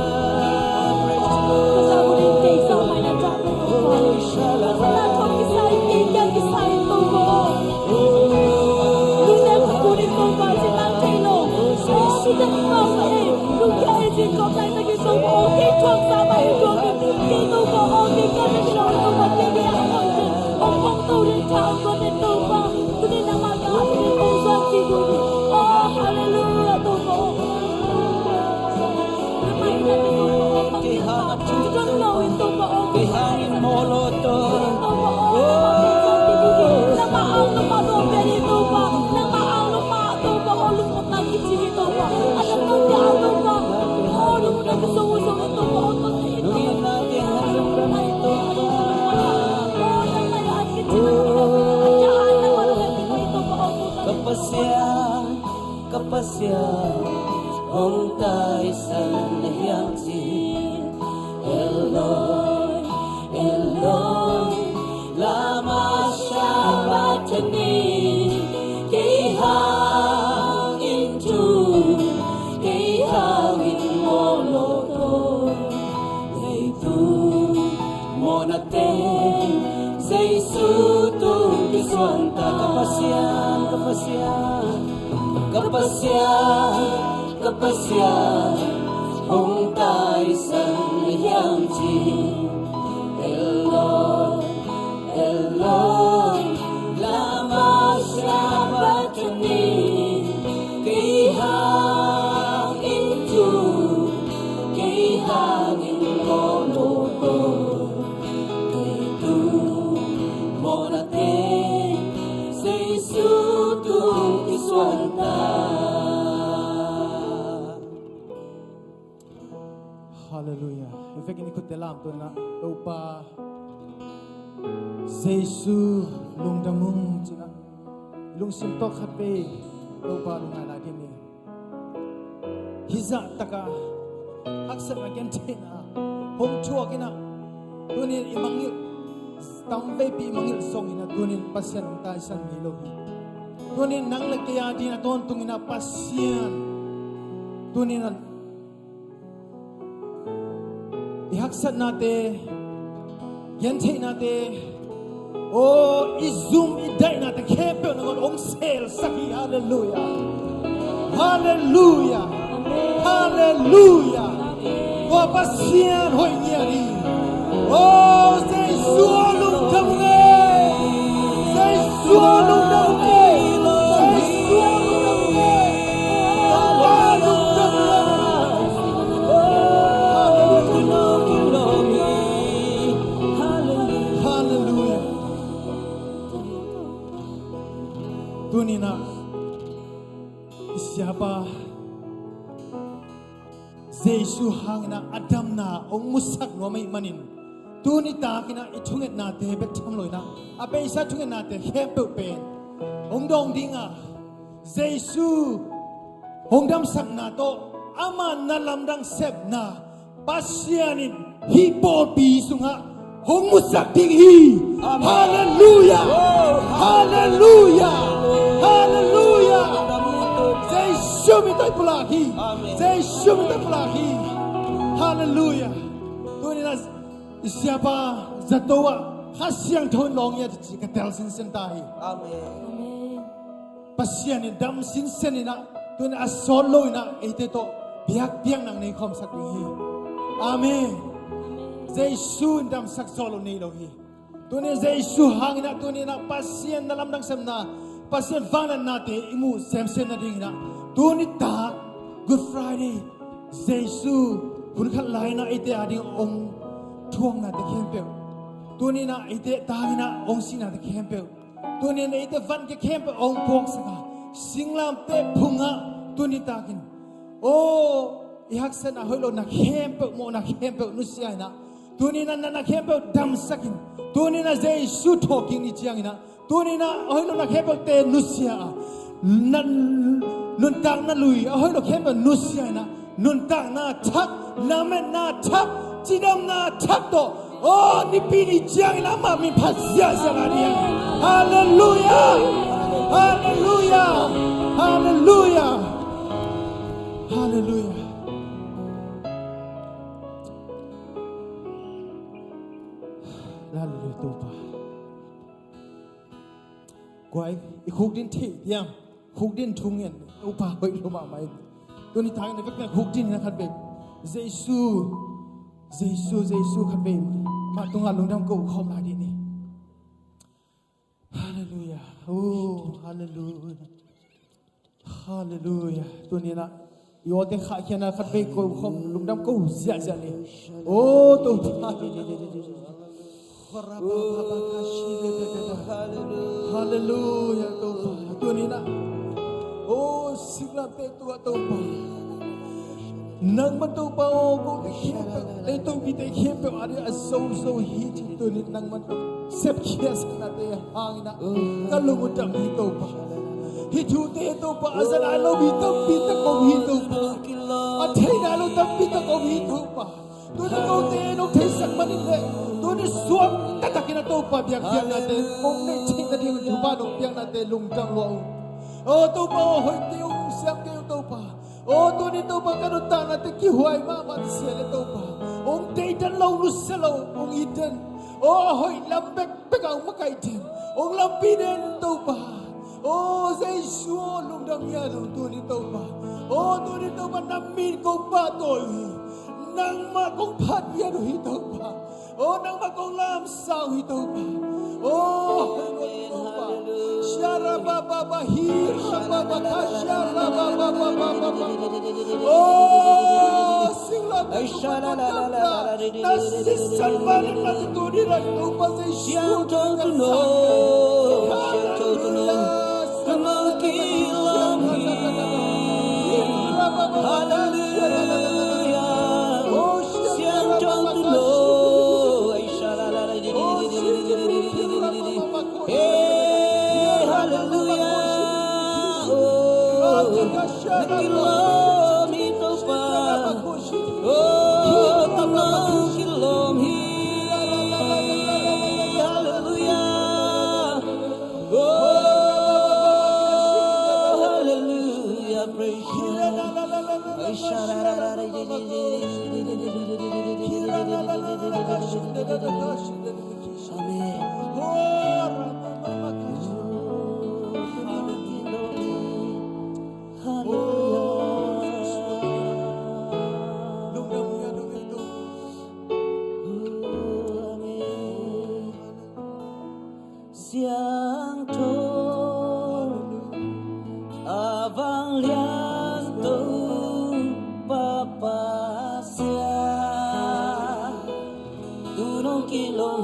Kapasya Hong tai san hiang si Eloi Eloi lama sabachthani ki hang into ki hang in moloto tu monate Giêsu tu ki suanta kapasya kapasya Hong tai san hiang chi Eloi Eloi lama sabachthani ki hang into ki hang in moloto tu monate Giêsu tu ki suanta. Hallelujah. In fact, ini ko telam tu na upa Giêsu lung damung cina lung simtok hape upa lungai lagi ni. Hiza taka aksan again tina hong chua kina tunin imangil tamve pi imangil song ina tunin pasyan ta isan milogi tunin nang lagkaya di na tontong ina pasyan tuninan ihaksan nate yente nate o izum iday nate kepe nangon ong sel saki hallelujah hallelujah hallelujah wa pasyan hoy nyari o Giêsu lung tamunge Giêsu lung tamunge Giêsu lung tamunge hallelujah tunina siapa Giêsu hangna Adam na ong musak no may manin tuni ta kina ichunget na te bet chamloi na ape isa chunget na te hepe pen ong dong dinga Giêsu hong dam sak na to ama na lamdang sep na pasyanin hipol pi sunga hong musak ding hi hallelujah hallelujah hallelujah Giêsu mi tay pulahi Giêsu mi tay pulahi hallelujah tuni na siapa zatoa hasyang thon long ya chi ka tel sin sen tai amen pasyan dam sin sen ina tun asolo ina ite to biak piang nang nei khom sak hi amen Giêsu dam sak solo nei lo hi tun Giêsu hang ina tun ina pasyan dalam dang semna pasyan vanan na te imu sem sen na ding na tun ta Good Friday Giêsu pun khat lai na ite ading ong tuang na te kempel tuni na ite tahi na ong sina te kempel tuni na ite van ke kempel ong pok saka singlam te punga tuni takin o ihaksan na holo na kempel mo na kempel nusia na tuni na kempel dam sakin tuni na Giêsu talking ni chiang ina tuni na holo na kempel te nusia nan nun tak na lui holo kempel nusia na nun tak na thak na men na thak Chidam na thakto oh ni pini chiang lama mi phasya sanga dia hallelujah Hallelujah. Hallelujah. Hallelujah. Hallelujah tu pa. Quay khúc din thị tiang khúc din thung en tu pa bai lo ma mai. Tu ni thang ne vek khúc din na khat be. Giêsu khat be ma tung ha lung dam ko khom la di ni. Hallelujah. Oh, hallelujah. Hallelujah. Tu ni na yo te kha khiana khat be ko khom lung dam ko zia zia ni. Oh, tu pa. Hallelujah. Tu ni na. Oh, sigla te tu pa. Nang man tu pa o ko te tu bi te khep pe ari a so hi chi tu ni nang man tu sep khia sa na te hang na ka lu mu tam hi tu pa hi thu te tu pa azan a lo bi tam bi ta ko hi tu pa a thei na lo tam bi ta ko hi tu pa tu ni ko te no thei sak man ni tu ni suam ta ta ki na tu pa biak biak na te ong ne ching na ding thu ba no biak na te lung tam lo o tu pa hoi te ong siam ke tu pa oh tu ni tu pa kanu ta na te ki huai ma man se le tu pa ong te tan lo lu se lo ong i tan oh hoi lam bek bek au ma kai ten ong lam pi den tu pa oh Giêsu lung dam ya lu tu ni tu pa oh tu ni tu pa nam min ko pa toi nang ma kong phat ya du hi tu pa oh nang ma kong lam sao hi tu pa oh tu pa shara ba ba ba hi ba ba ka shara ba ba ba ba ba oh singla ai shara la la la la na salvan na tu ni ra tu pa se shiang to tu no kama kilam hallelujah oh shiang to tu no ai shara la la hey hallelujah oh kilom hi to pa oh kilom hi hallelujah oh hallelujah praise you amen siang thôn avang lian tu papa sia tu nong kilong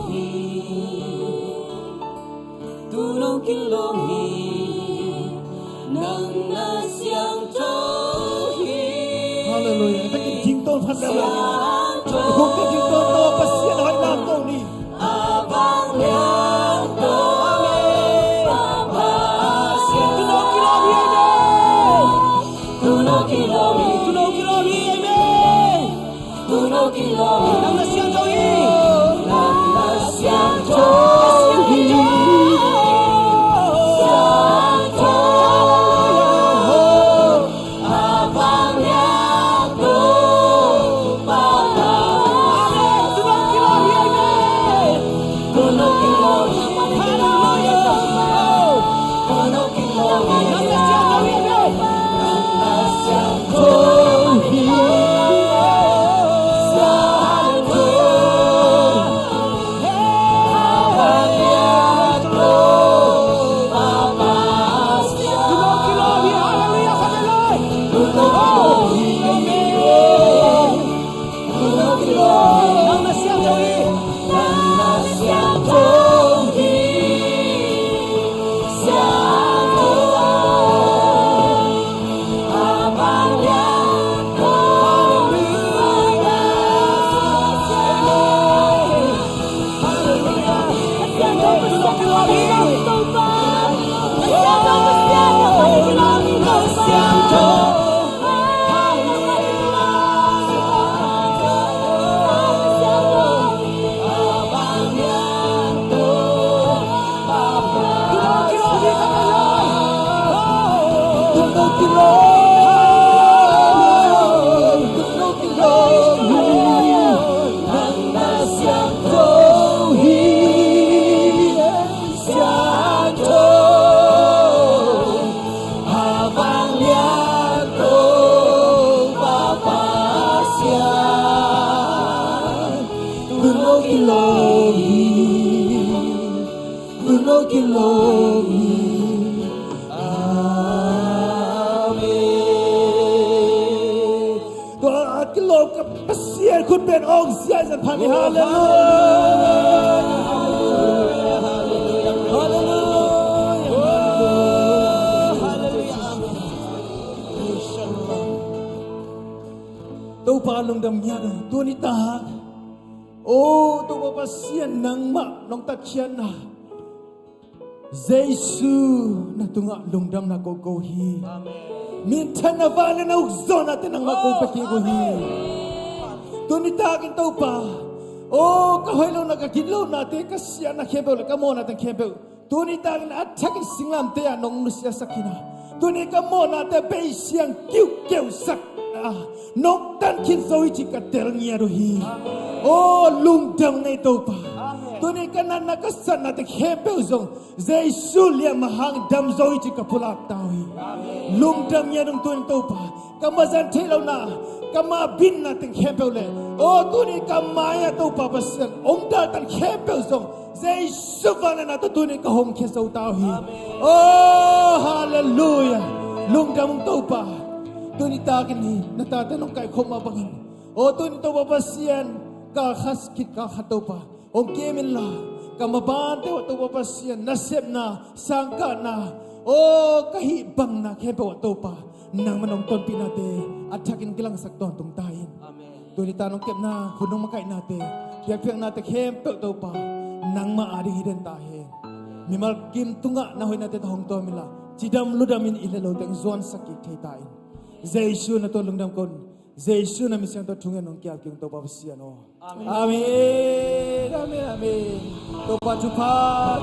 hi nang na siang thôn hi hallelujah ta kin jing ton phan da khúc ta jing ton to pa sia hoi na to ni avang lian tu nang na siang thôn hi Oh เป็นองค์เสียสันพันธ์ฮาเลลูยา tu pa long dam nya tu ni ta o tu pa pasien nang ma nong ta khian na Jesu na tunga long dam na ko ko hi min than na va na uk zona te nang ma ko pa ki ko hi tu ni ta kin tu pa o ka hoi lo na ka kin lo na te ka sia na khebe le ka mo na te khebe tu ni ta kin athak singlam te ya nong nu sia sakina tu ni ka mo na te be siang kiu kiu sak nóc tan khiến dối chỉ cả tel nghe rồi hi ô lung đầm này đâu pa tôi này cái nan cái sân là cái khéo béo rong Giêsu liam mà hàng đầm dối chỉ cả pulak tao hi lung đầm nghe đông tôi đâu pa cái mà dân thế lâu na cái mà bin na tiếng khéo béo lệ ô tôi này cái maya đâu pa bớt sân ông ta tan khéo béo rong Giêsu van na tôi này cái hồng khéo sâu tao hi ô hallelujah lung đầm đâu pa tôi ni ta kini natatanong kay kumabangin o tôi ni to babasian ka khaskit ka khatopa ông kemin la ka mabante wa to babasian nasep na sangka na o kahi bang na khepe wa to pa nang manong ton pinate athakin kilang sakton tung tain tôi ni ta nong kep na khunong makai nate piak piak nate khepe to pa nang ma ari hiden ta he mimal kim tunga na hoy nate hong to mila chidam ludamin ilelo teng zon sakit thei tain Giêsu na to lungdam kon Giêsu na misyang to thungen nong kya kyung to babasian o amen amen amen to pa chupa